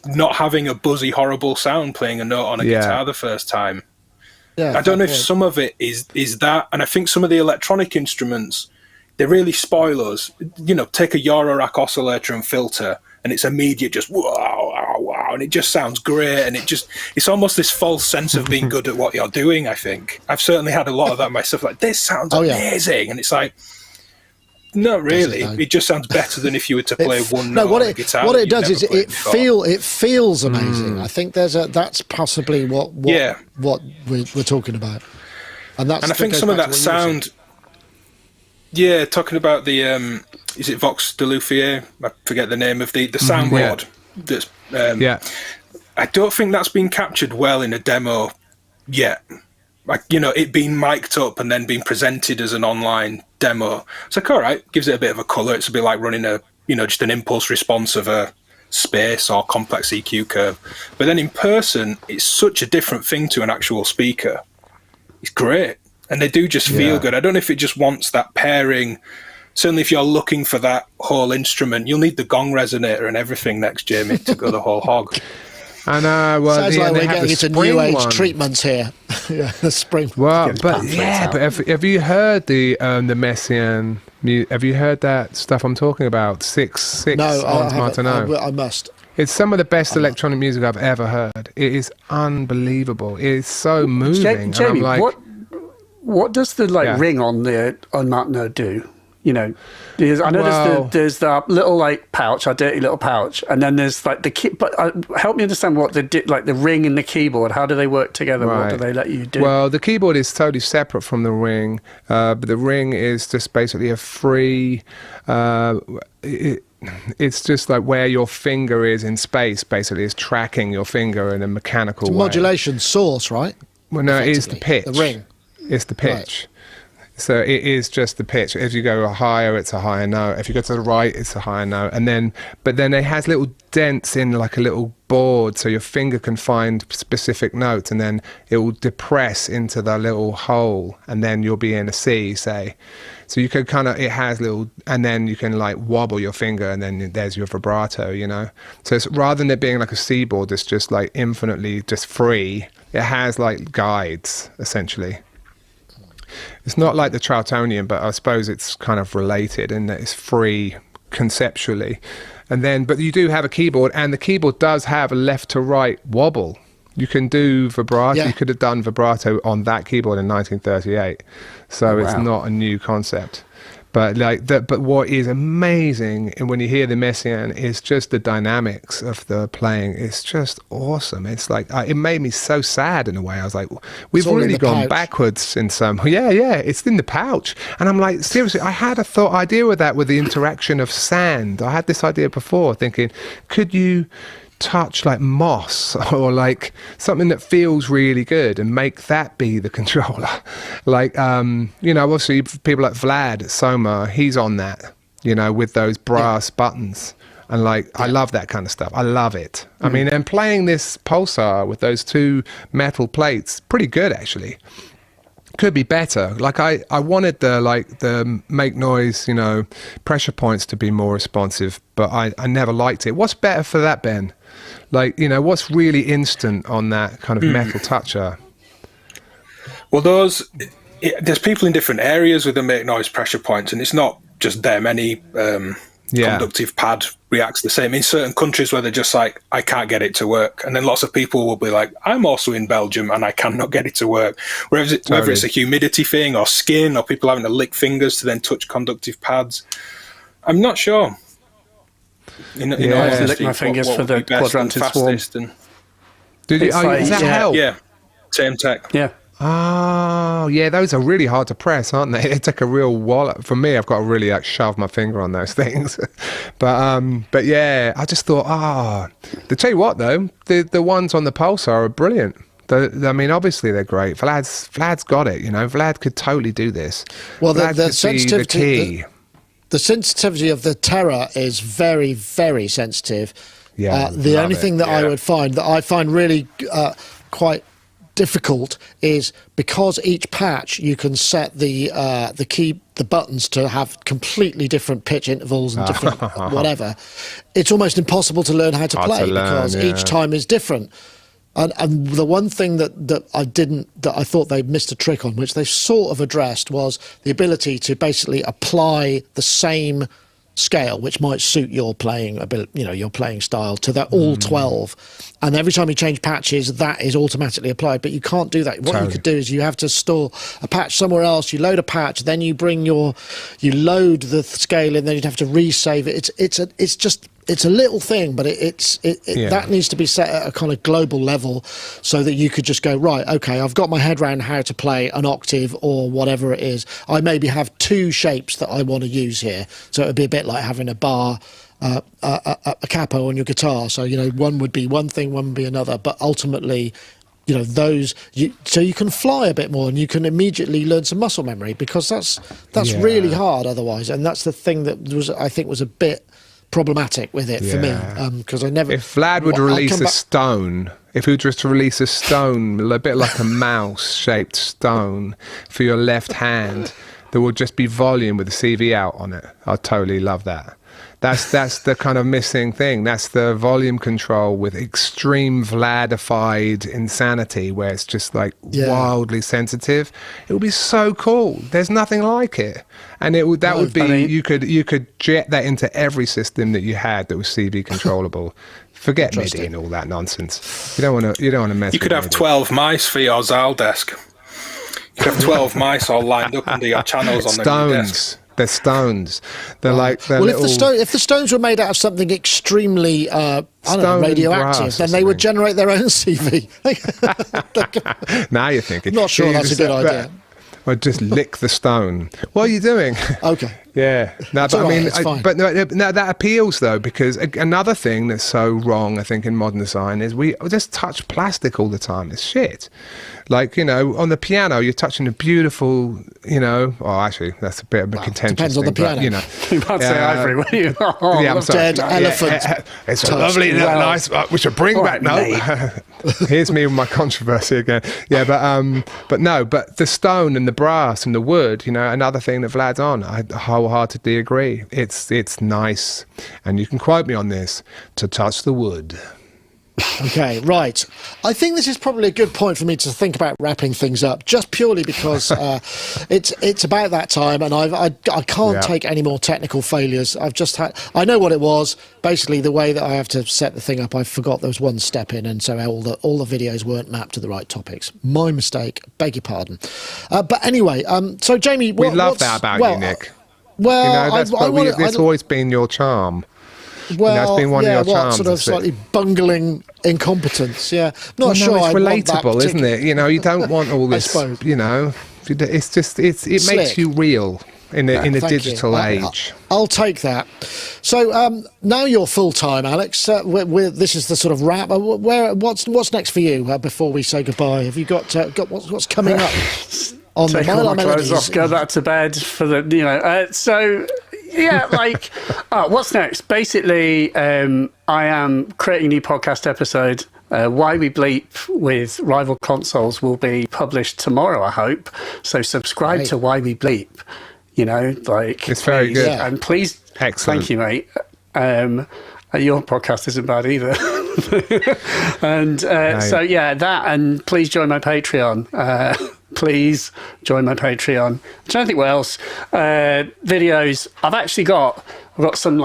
not having a buzzy, horrible sound playing a note on a guitar the first time. Yeah, I don't know if some of it is that, and I think some of the electronic instruments, they really spoil us. You know, take a Eurorack oscillator and filter, and it's immediate, just wow, and it just sounds great, and it's almost this false sense of being good at what you're doing. I think I've certainly had a lot of that myself. Like, this sounds amazing, and it's like, not really. It just sounds better than if you were to play one note on a guitar. What it does is it feels amazing. I think that's possibly what we're talking about, and I think some of that sound. Yeah, talking about the is it Vox de Luthier? I forget the name of the soundboard. That's I don't think that's been captured well in a demo yet. Like, you know, it being mic'd up and then being presented as an online demo. It's like, all right, gives it a bit of a colour. It's a bit like running just an impulse response of a space or complex EQ curve. But then in person, it's such a different thing to an actual speaker. It's great. And they do just feel good. I don't know if it just wants that pairing. Certainly if you're looking for that whole instrument, you'll need the gong resonator and everything next, Jamie, to go the whole hog. I know. Well, sounds like we're getting into new age treatments here. The spring. Well, but have you heard the Messiaen? Have you heard that stuff I'm talking about? Six. No, I must. It's some of the best electronic music I've ever heard. It is unbelievable. It is so moving. Jamie, and I'm like, what does the ring on that node do? You know, because I know there's the little pouch, our dirty little pouch, and then there's like the key. But help me understand what the ring and the keyboard. How do they work together? Right. What do they let you do? Well, the keyboard is totally separate from the ring, but the ring is just basically a free. It's just like where your finger is in space. Basically, it's tracking your finger in a mechanical way. Modulation source, right? Well, no, it is the pitch. The ring. It's the pitch. Right. So it is just the pitch. If you go higher, it's a higher note. If you go to the right, it's a higher note. But then it has little dents in like a little board, so your finger can find specific notes, and then it will depress into the little hole, and then you'll be in a C, say. So you can it has little, and then you can like wobble your finger, and then there's your vibrato, you know. So it's, rather than it being like a C board that's just like infinitely just free, it has like guides essentially. It's not like the Troutonian, but I suppose it's kind of related in that it's free conceptually. But you do have a keyboard, and the keyboard does have a left to right wobble. You can do vibrato. Yeah. You could have done vibrato on that keyboard in 1938. So it's not a new concept. But but what is amazing, and when you hear the Messiaen, is just the dynamics of the playing. It's just awesome. It's like it made me so sad in a way. I was like, we've really gone backwards in some. Yeah, it's in the pouch, and I'm like, seriously, I had a idea with that, with the interaction of sand. I had this idea before, thinking, could you touch like moss or like something that feels really good and make that be the controller? Obviously people like Vlad at Soma, he's on that, with those brass buttons, and I love that kind of stuff. I love it. I mean, and playing this pulsar with those two metal plates, pretty good actually. Could be better. I wanted the make noise, pressure points to be more responsive, but I never liked it. What's better for that, Ben? What's really instant on that kind of metal toucher? Well, there's people in different areas with the make noise pressure points, and it's not just them. Any conductive pad reacts the same. In certain countries where they're just like, I can't get it to work. And then lots of people will be like, I'm also in Belgium and I cannot get it to work. Whether it's a humidity thing or skin, or people having to lick fingers to then touch conductive pads. I'm not sure. You know, I have to lick my fingers for the quadranted swarm. Does that help? Yeah, same tech. Yeah. Oh, yeah, those are really hard to press, aren't they? They take a real wallet. For me, I've got to really shove my finger on those things. But yeah, I just thought, to tell you what though, the ones on the Pulsar are brilliant. I mean, obviously they're great. Vlad's got it. Vlad could totally do this. Well, the sensitivity, the sensitivity of the Terra is very, very sensitive. Yeah. The only thing that I would find that I find really quite difficult is because each patch you can set the buttons to have completely different pitch intervals and different whatever. It's almost impossible to learn how to play because each time is different. And the one thing that I thought they missed a trick on, which they sort of addressed, was the ability to basically apply the same scale, which might suit your playing your playing style, to all 12. And every time you change patches, that is automatically applied. But you can't do that. What you could do is you have to store a patch somewhere else. You load a patch, then you load the scale in, then you'd have to resave it. It's a little thing, but that needs to be set at a kind of global level so that you could just go, right, okay, I've got my head around how to play an octave or whatever it is. I maybe have two shapes that I want to use here. So it would be a bit like having a bar, a capo on your guitar. So, one would be one thing, one would be another. But ultimately, so you can fly a bit more and you can immediately learn some muscle memory, because that's really hard otherwise. And that's the thing that I think was a bit problematic with it for me, because I never. If Vlad would release a stone, if he would just release a stone, a bit like a mouse-shaped stone for your left hand, there will just be volume with the CV out on it. I'd totally love that. That's the kind of missing thing. That's the volume control with extreme Vladified insanity, where it's just like wildly sensitive. It would be so cool. There's nothing like it, and you could jet that into every system that you had that was CV controllable. Forget MIDI and all that nonsense. You don't want to mess. You could have 12 mice for your Zal desk. You could have 12 mice all lined up under your channels on the desk. They're stones. They're if the stones were made out of something extremely radioactive, then they would generate their own CV. Now you're thinking. Not sure that's a good idea. Or just lick the stone. What are you doing? Okay. Yeah. No, but it's fine. But that appeals though, because another thing that's so wrong, I think, in modern design is we just touch plastic all the time. It's shit. Like, on the piano, you're touching a beautiful, actually, that's a bit of a contentious depends on the piano. You might say ivory, will you? I'm sorry. Dead elephant. It's lovely, nice. We should bring back Here's me with my controversy again. Yeah, but the stone and the brass and the wood, another thing that Vlad's on, I wholeheartedly agree. It's nice, and you can quote me on this, to touch the wood. Okay, right. I think this is probably a good point for me to think about wrapping things up, just purely because it's about that time, and I can't take any more technical failures. I know what it was. Basically, the way that I have to set the thing up, I forgot there was one step in, and so all the videos weren't mapped to the right topics. My mistake. Beg your pardon. But anyway, so Jamie, we love that about you, Nick. It's always been your charm. Well, it's been one of your charms, sort of slightly bungling incompetence. Yeah, not sure. It's relatable, isn't it? You don't want all this. It's just it makes you real in a digital age. I'll take that. So now you're full time, Alex. This is the sort of wrap. What's next for you before we say goodbye? Have you got what's coming up on the Mylar Melodies? Off, go back to bed for the so. Yeah, what's next? Basically, I am creating a new podcast episode. Why We Bleep with Rival Consoles will be published tomorrow, I hope. So subscribe to Why We Bleep. It's very good. Yeah. And please, excellent. Thank you, mate. Your podcast isn't bad either. And that, and please join my Patreon. Please join my Patreon. I'm trying to think what else. Videos. I've got some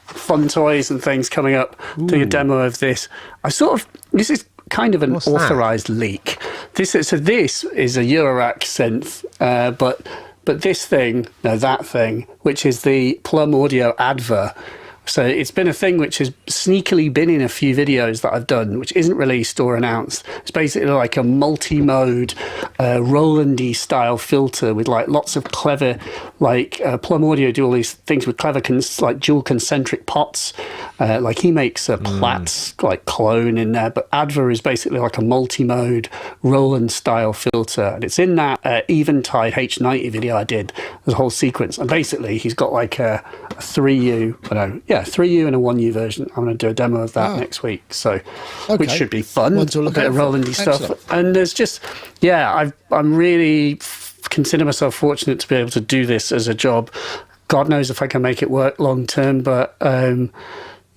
fun toys and things coming up. Doing a demo of this. This is kind of an authorized leak. This is a Eurorack synth, but this thing, that thing, which is the Plum Audio Adver. So it's been a thing which has sneakily been in a few videos that I've done, which isn't released or announced. It's basically like a multi-mode Roland-y style filter with like lots of clever, like Plum Audio do all these things with clever like dual concentric pots. Like he makes a Platts like clone in there, but Adva is basically like a multi-mode Roland style filter, and it's in that Eventide H90 video I did. There's a whole sequence, and basically he's got like a 3U, 3U and a 1U version. I'm going to do a demo of that next week, so which should be fun. A bit of Roland-y stuff, and there's just I'm really consider myself fortunate to be able to do this as a job. God knows if I can make it work long term, but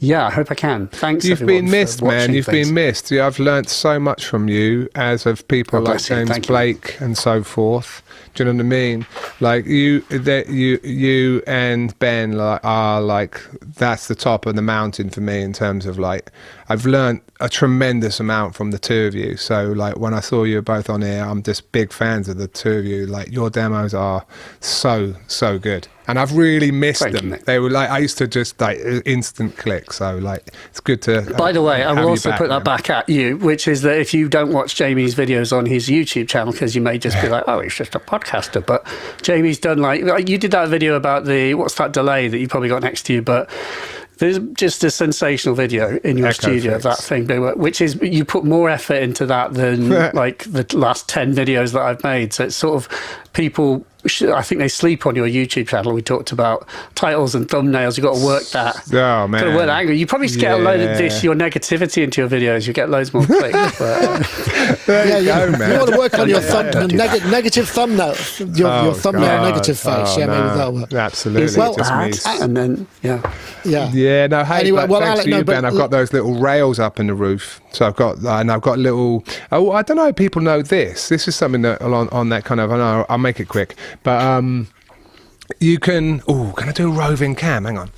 yeah, I hope I can. Thanks. You've been missed, man. You've been missed. Yeah, I've learnt so much from you, as of people like James Blake and so forth. Do you know what I mean? Like you and Ben are like, that's the top of the mountain for me in terms of like, I've learnt a tremendous amount from the two of you. So like when I saw you both on here, I'm just big fans of the two of you. Like your demos are so good. And I've really missed them. They were like, I used to just like instant click. So like, it's good to. By the way, I will also put that back at you, which is that if you don't watch Jamie's videos on his YouTube channel, because you may just be like, oh, he's just a podcaster. But Jamie's done like you did that video about what's that delay that you probably got next to you, but. There's just a sensational video in your studio of that thing, which is you put more effort into that than like the last 10 videos that I've made. So it's sort of people, I think they sleep on your YouTube channel. We talked about titles and thumbnails. You've got to work that. Oh, man. Got to work that angle. You probably get a load of your negativity into your videos. You get loads more clicks. There you go, man. You want to work on your negative thumbnail, your thumbnail negative face. Maybe that'll work. Absolutely. Well, and then, Yeah, no, hey, anyway, thanks to you, Ben. I've got those little rails up in the roof. So I've got little, I don't know if people know this. This is something that on that kind of, I know, I'll make it quick. But you can, can I do a roving cam? Hang on.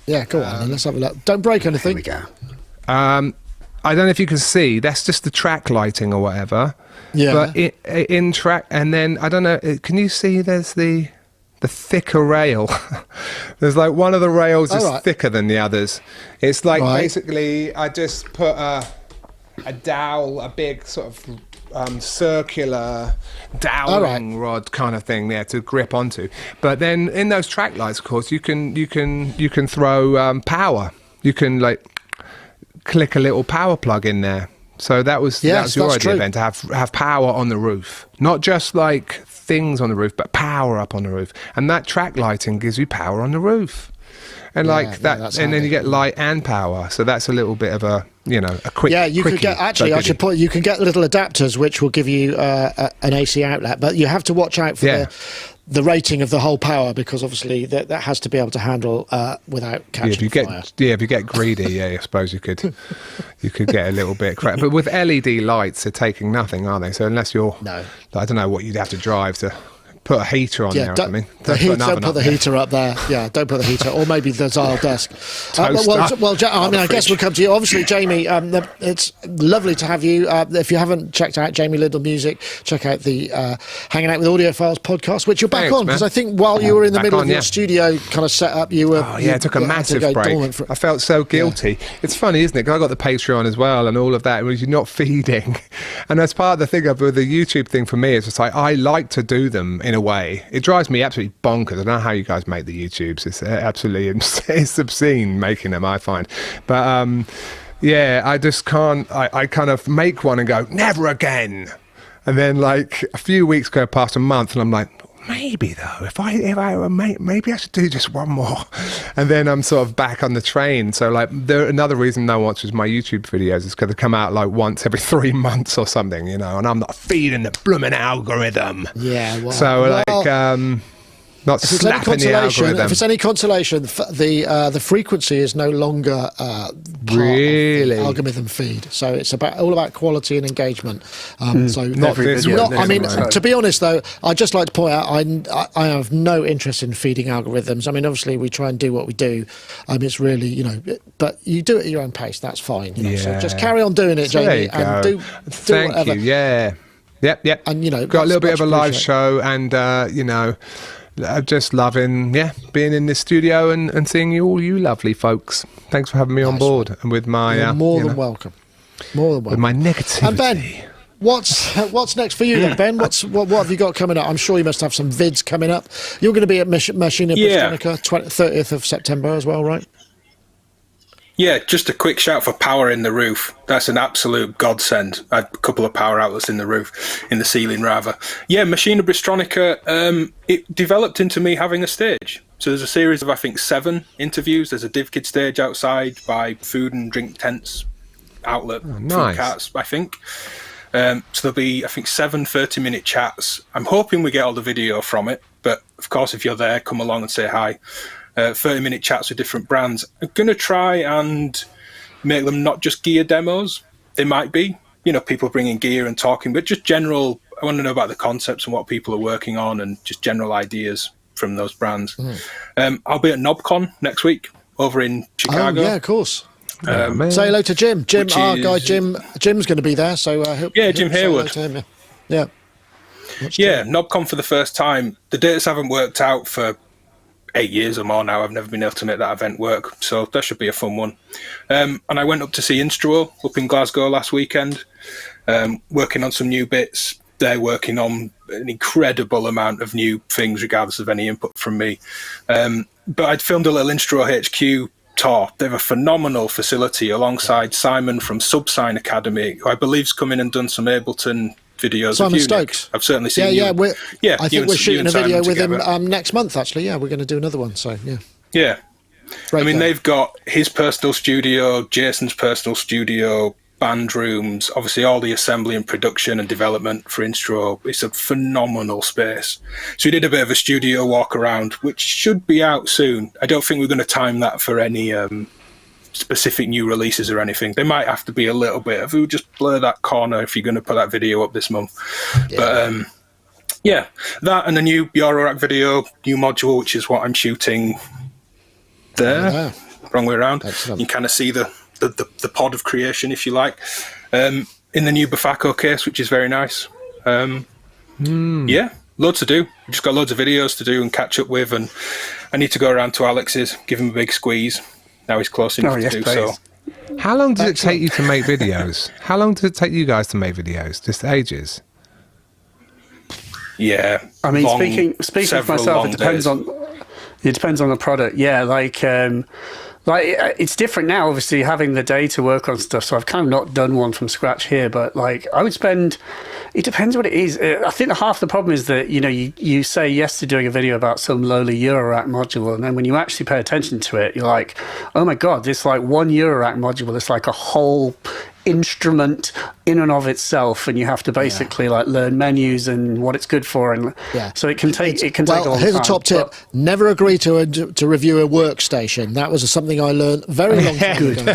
Yeah, go on, then let's have a look. Don't break anything. Here we go. I don't know if you can see, that's just the track lighting or whatever. Yeah. But in track, and then, I don't know, can you see there's the thicker rail? There's like one of the rails is thicker than the others. It's like basically I just put a dowel, a big sort of circular doweling rod kind of thing there to grip onto. But then in those track lights, of course, you can throw power. You can like click a little power plug in there. So that was your idea, Ben, to have power on the roof, not just like things on the roof, but power up on the roof. And that track lighting gives you power on the roof, and and then you get light and power. So that's a little bit of a quick. Yeah, you could get you can get little adapters which will give you an AC outlet, but you have to watch out for the rating of the whole power, because obviously that has to be able to handle without catching fire. If you get greedy, I suppose you could get a little bit crap. But with LED lights, they're taking nothing, aren't they? So unless you're, I don't know what you'd have to drive to put a heater on there or something. Don't put the heater up there. Yeah, don't put the heater, or maybe the dial desk. I guess we'll come to you. Obviously, Jamie, it's lovely to have you. If you haven't checked out Jamie Lidell Music, check out the Hanging Out with Audiophiles podcast, which you're back on, because I think while you were in the middle of your studio kind of set up, you were... it took a massive break. I felt so guilty. It's funny, isn't it? Because I got the Patreon as well and all of that, and you're not feeding. And that's part of the thing with the YouTube thing for me. Is it's like, I like to do them in a way. It drives me absolutely bonkers. I don't know how you guys make the YouTubes. It's absolutely it's obscene making them, I find. But I just can't. I kind of make one and go, never again. And then like a few weeks go past, a month, and I'm like, maybe though, if I maybe I should do just one more. And then I'm sort of back on the train. So like another reason no one watches my YouTube videos is because they come out like once every 3 months or something, and I'm not feeding the blooming algorithm. Yeah. Well, so not slapping the algorithm. If it's any consolation, the frequency is no longer part of the algorithm feed. So it's all about quality and engagement. To be honest though, I'd just like to point out I have no interest in feeding algorithms. I mean, obviously we try and do what we do. It's really but you do it at your own pace. That's fine. So just carry on doing it, Jamie, and do whatever. Thank you. Yeah. Yep. And got a little bit of a live show, and just loving, being in this studio and seeing all you lovely folks. Thanks for having me on board and with my You're more than welcome. More than welcome. With my negativity. And Ben, what's next for you then, Ben? What have you got coming up? I'm sure you must have some vids coming up. You're going to be at Machina Bristonica 30th of September as well, right? Yeah, just a quick shout for power in the roof. That's an absolute godsend. I had a couple of power outlets in the roof, in the ceiling rather. Yeah, Machina Bristonica, it developed into me having a stage. So there's a series of, I think, 7 interviews. There's a Divkid stage outside by food and drink tents outlet, food carts, I think. So there'll be, I think, 7 30-minute chats. I'm hoping we get all the video from it, but of course, if you're there, come along and say hi. 30-minute chats with different brands. I'm going to try and make them not just gear demos. They might be, people bringing gear and talking, but just general. I want to know about the concepts and what people are working on and just general ideas from those brands. I'll be at NobCon next week over in Chicago. Oh, yeah, of course. Say hello to Jim. Our guy Jim's going to be there. So I hope. Yeah, Jim Harewood. Yeah. NobCon for the first time. The dates haven't worked out for 8 years or more now. I've never been able to make that event work, so that should be a fun one. And I went up to see Instruo up in Glasgow last weekend, working on some new bits. They're working on an incredible amount of new things, regardless of any input from me. But I'd filmed a little Instruo HQ tour. They have a phenomenal facility alongside Simon from Subsign Academy, who I believe's come in and done some Ableton videos. Simon Stokes. I've certainly seen you. I think we're shooting a video with together. him next month, actually. Yeah, we're going to do another one. So, yeah. Yeah. Great guy. They've got his personal studio, Jason's personal studio, band rooms, obviously all the assembly and production and development for Instruo. It's a phenomenal space. So we did a bit of a studio walk around, which should be out soon. I don't think we're going to time that for any specific new releases or anything. They might have to be a little bit of, just blur that corner if you're going to put that video up this month. But that and a new Eurorack video, new module, which is what I'm shooting there. Wrong way around. Excellent. You kind of see the pod of creation, if you like, in the new Bafako case, which is very nice. Yeah, loads to do. We've just got loads of videos to do and catch up with, and I need to go around to Alex's, give him a big squeeze. Now he's close enough to do so. How long does it take you to make videos? How long does it take you guys to make videos? Just ages? Yeah. Speaking for myself, it depends on the product. Yeah, like it's different now, obviously, having the day to work on stuff. So I've kind of not done one from scratch here, but like I would spend. It depends what it is. I think half the problem is that you say yes to doing a video about some lowly Eurorack module, and then when you actually pay attention to it, you're like, oh my god, this like one Eurorack module is like a whole instrument in and of itself, and you have to basically like learn menus and what it's good for, and so it can take a long time. Here's a top tip: never agree to review a workstation. That was something I learned very long time ago.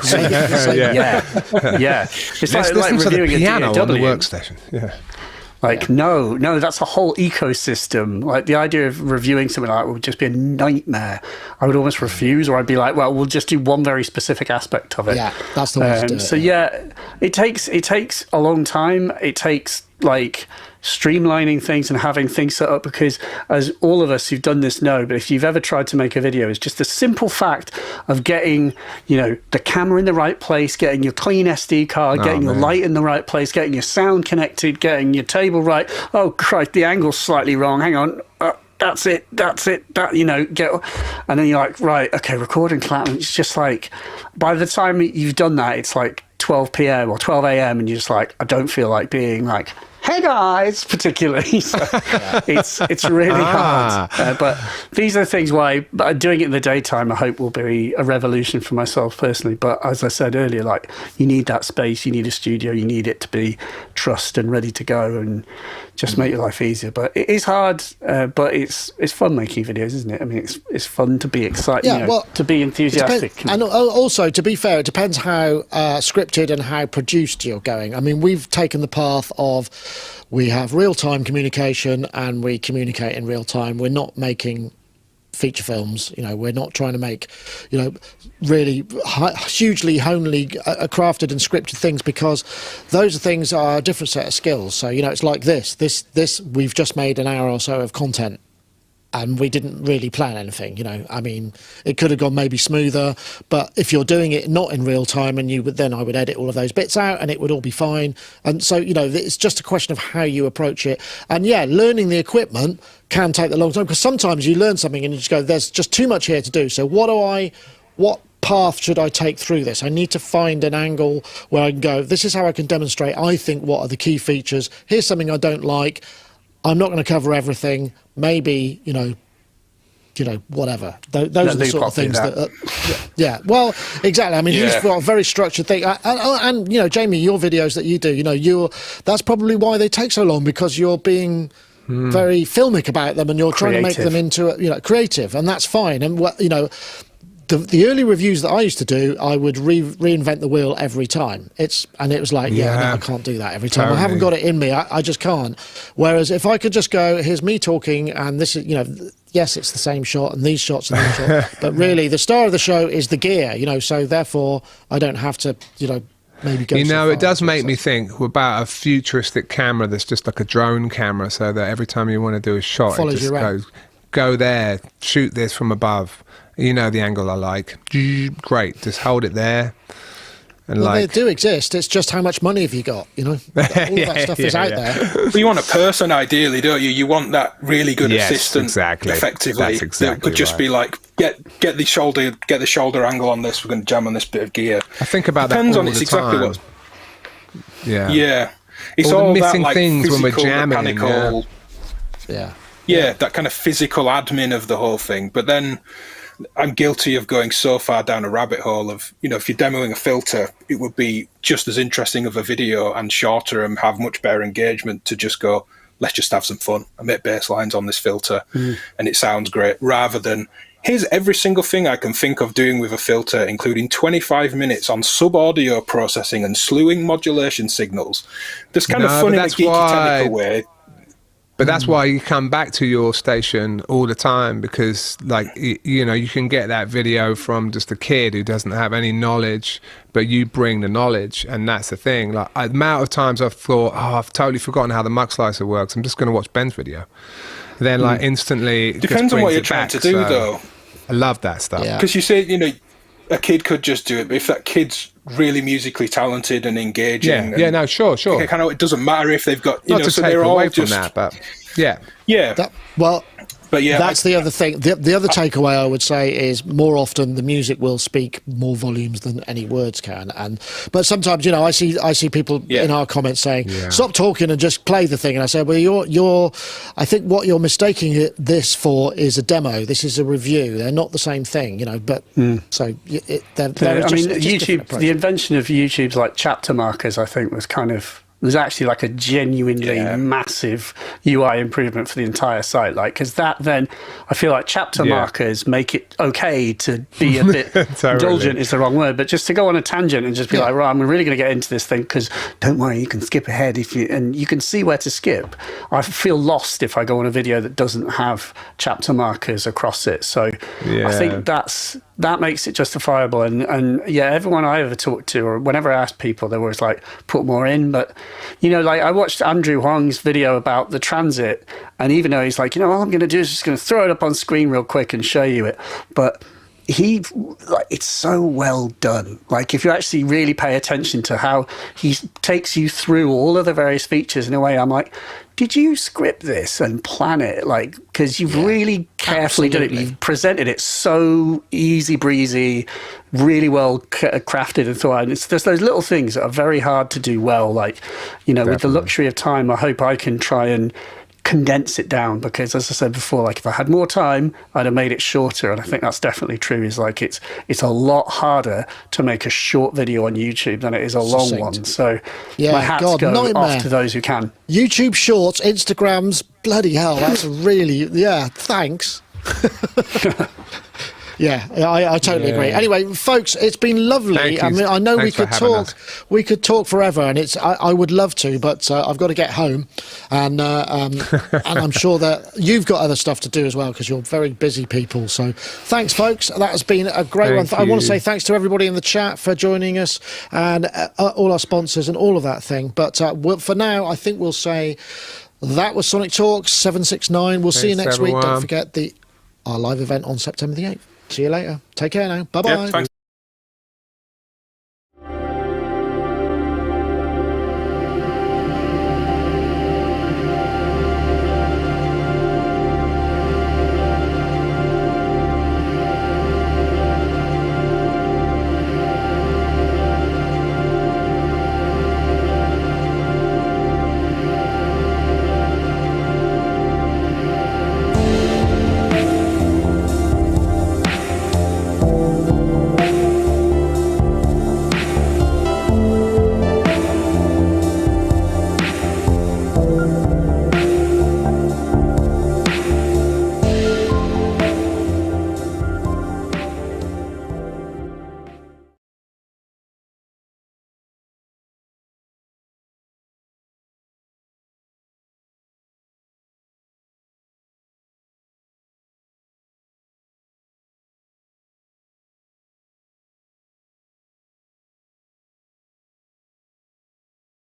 Yeah. It's like reviewing the piano on the workstation. No, that's a whole ecosystem. Like the idea of reviewing something like that would just be a nightmare. I would almost refuse, or I'd be like, well, we'll just do one very specific aspect of it. Yeah, that's the way to do it. So it takes a long time. It takes like streamlining things and having things set up, because as all of us who've done this know, but if you've ever tried to make a video, it's just the simple fact of getting the camera in the right place, getting your clean SD card, getting your light in the right place, getting your sound connected, getting your table right. Oh Christ, the angle's slightly wrong, hang on, that's it, and then you're like, right, okay, recording clap. It's just like, by the time you've done that, it's like 12 p.m. or 12 a.m. and you're just like, I don't feel like being like, hey guys, particularly. So it's really hard. But these are the things why doing it in the daytime, I hope, will be a revolution for myself personally. But as I said earlier, like, you need that space, you need a studio, you need it to be trussed and ready to go and just make your life easier. But it is hard, but it's fun making videos, isn't it? I mean, it's fun to be excited, to be enthusiastic. And also, to be fair, it depends how scripted and how produced you're going. I mean, we've taken the path of, we have real-time communication and we communicate in real time. We're not making feature films, we're not trying to make, really hugely homely crafted and scripted things, because those things are a different set of skills. So, it's like this, we've just made an hour or so of content and we didn't really plan anything, I mean, it could have gone maybe smoother, but if you're doing it not in real time, and I would edit all of those bits out and it would all be fine. And so, it's just a question of how you approach it. And yeah, learning the equipment can take a long time, because sometimes you learn something and you just go, there's just too much here to do. So what path should I take through this? I need to find an angle where I can go, this is how I can demonstrate, I think, what are the key features. Here's something I don't like. I'm not going to cover everything. Maybe, whatever. Those are the sort of things that. Yeah. Well, exactly. I mean, he's got a very structured thing, and Jamie, your videos that you do, that's probably why they take so long, because you're being very filmic about them, and you're trying to make them into creative, and that's fine. And the early reviews that I used to do, I would reinvent the wheel every time. It was like, no, I can't do that every time. Totally. I haven't got it in me. I just can't. Whereas if I could just go, here's me talking, and this is, yes, it's the same shot and these shots and these shots, but really the star of the show is the gear, so therefore I don't have to, maybe go. It does make me think about a futuristic camera that's just like a drone camera, so that every time you want to do a shot, it just goes, go there, shoot this from above. The angle I like. Great, just hold it there. And they do exist. It's just how much money have you got? All of that stuff is out there. But you want a person, ideally, don't you? You want that really good assistant, effectively. That's exactly that could just be like, get the shoulder angle on this. We're going to jam on this bit of gear. I think about Depends that on all it's the exactly time. what. Yeah. It's all the missing that, things when we're physical, jamming. Mechanical, Yeah, that kind of physical admin of the whole thing. But then I'm guilty of going so far down a rabbit hole of, if you're demoing a filter, it would be just as interesting of a video and shorter and have much better engagement to just go, let's just have some fun. I make bass lines on this filter and it sounds great, rather than here's every single thing I can think of doing with a filter, including 25 minutes on sub-audio processing and slewing modulation signals. That's kind of fun in a geeky technical way. But that's why you come back to your station all the time, because you can get that video from just a kid who doesn't have any knowledge, but you bring the knowledge, and that's the thing. Like, the amount of times I've thought, I've totally forgotten how the muck slicer works. I'm just going to watch Ben's video. Then instantly depends on what you're trying to do, though. I love that stuff. Because you say, a kid could just do it, but if that kid's really musically talented and engaging, sure. It doesn't matter if they've got, Not to so take they're away all from just that, but that's the other thing. The other takeaway I would say is, more often the music will speak more volumes than any words can. But sometimes, I see people in our comments saying, "Stop talking and just play the thing." And I say, "Well, I think what you're mistaking this for is a demo. This is a review. They're not the same thing, But so YouTube. The invention of YouTube's like chapter markers, I think, was actually like a genuinely massive UI improvement for the entire site. Because then I feel like chapter markers make it okay to be a bit indulgent is the wrong word, but just to go on a tangent and just be like, right, I'm really going to get into this thing, because don't worry, you can skip ahead and you can see where to skip. I feel lost if I go on a video that doesn't have chapter markers across it. So I think that makes it justifiable. And everyone I ever talk to, or whenever I ask people, they're always like, put more in. But I watched Andrew Huang's video about the Transit, and even though he's like, all I'm going to do is just going to throw it up on screen real quick and show you it, but it's so well done. If you actually really pay attention to how he takes you through all of the various features in a way, I'm like, did you script this and plan it? Because you've really carefully done it. You've presented it so easy breezy, really well crafted and thought out. It's just those little things that are very hard to do well. With the luxury of time, I hope I can try and condense it down, because as I said before, if I had more time, I'd have made it shorter. And I think that's definitely true. Is it's a lot harder to make a short video on YouTube than it is a long one. So my hats go off to those who can. YouTube Shorts, Instagrams, bloody hell, that's really thanks. I totally agree. Anyway, folks, it's been lovely. I mean, I know we could talk forever, and I would love to, but I've got to get home, and I'm sure that you've got other stuff to do as well, because you're very busy people. So thanks, folks. That has been a great one. I want to say thanks to everybody in the chat for joining us, and all our sponsors and all of that thing. But for now, I think we'll say, that was Sonic Talk 769. We'll see you next week. Everyone. Don't forget our live event on September the 8th. See you later. Take care now. Bye-bye. Yeah, thanks.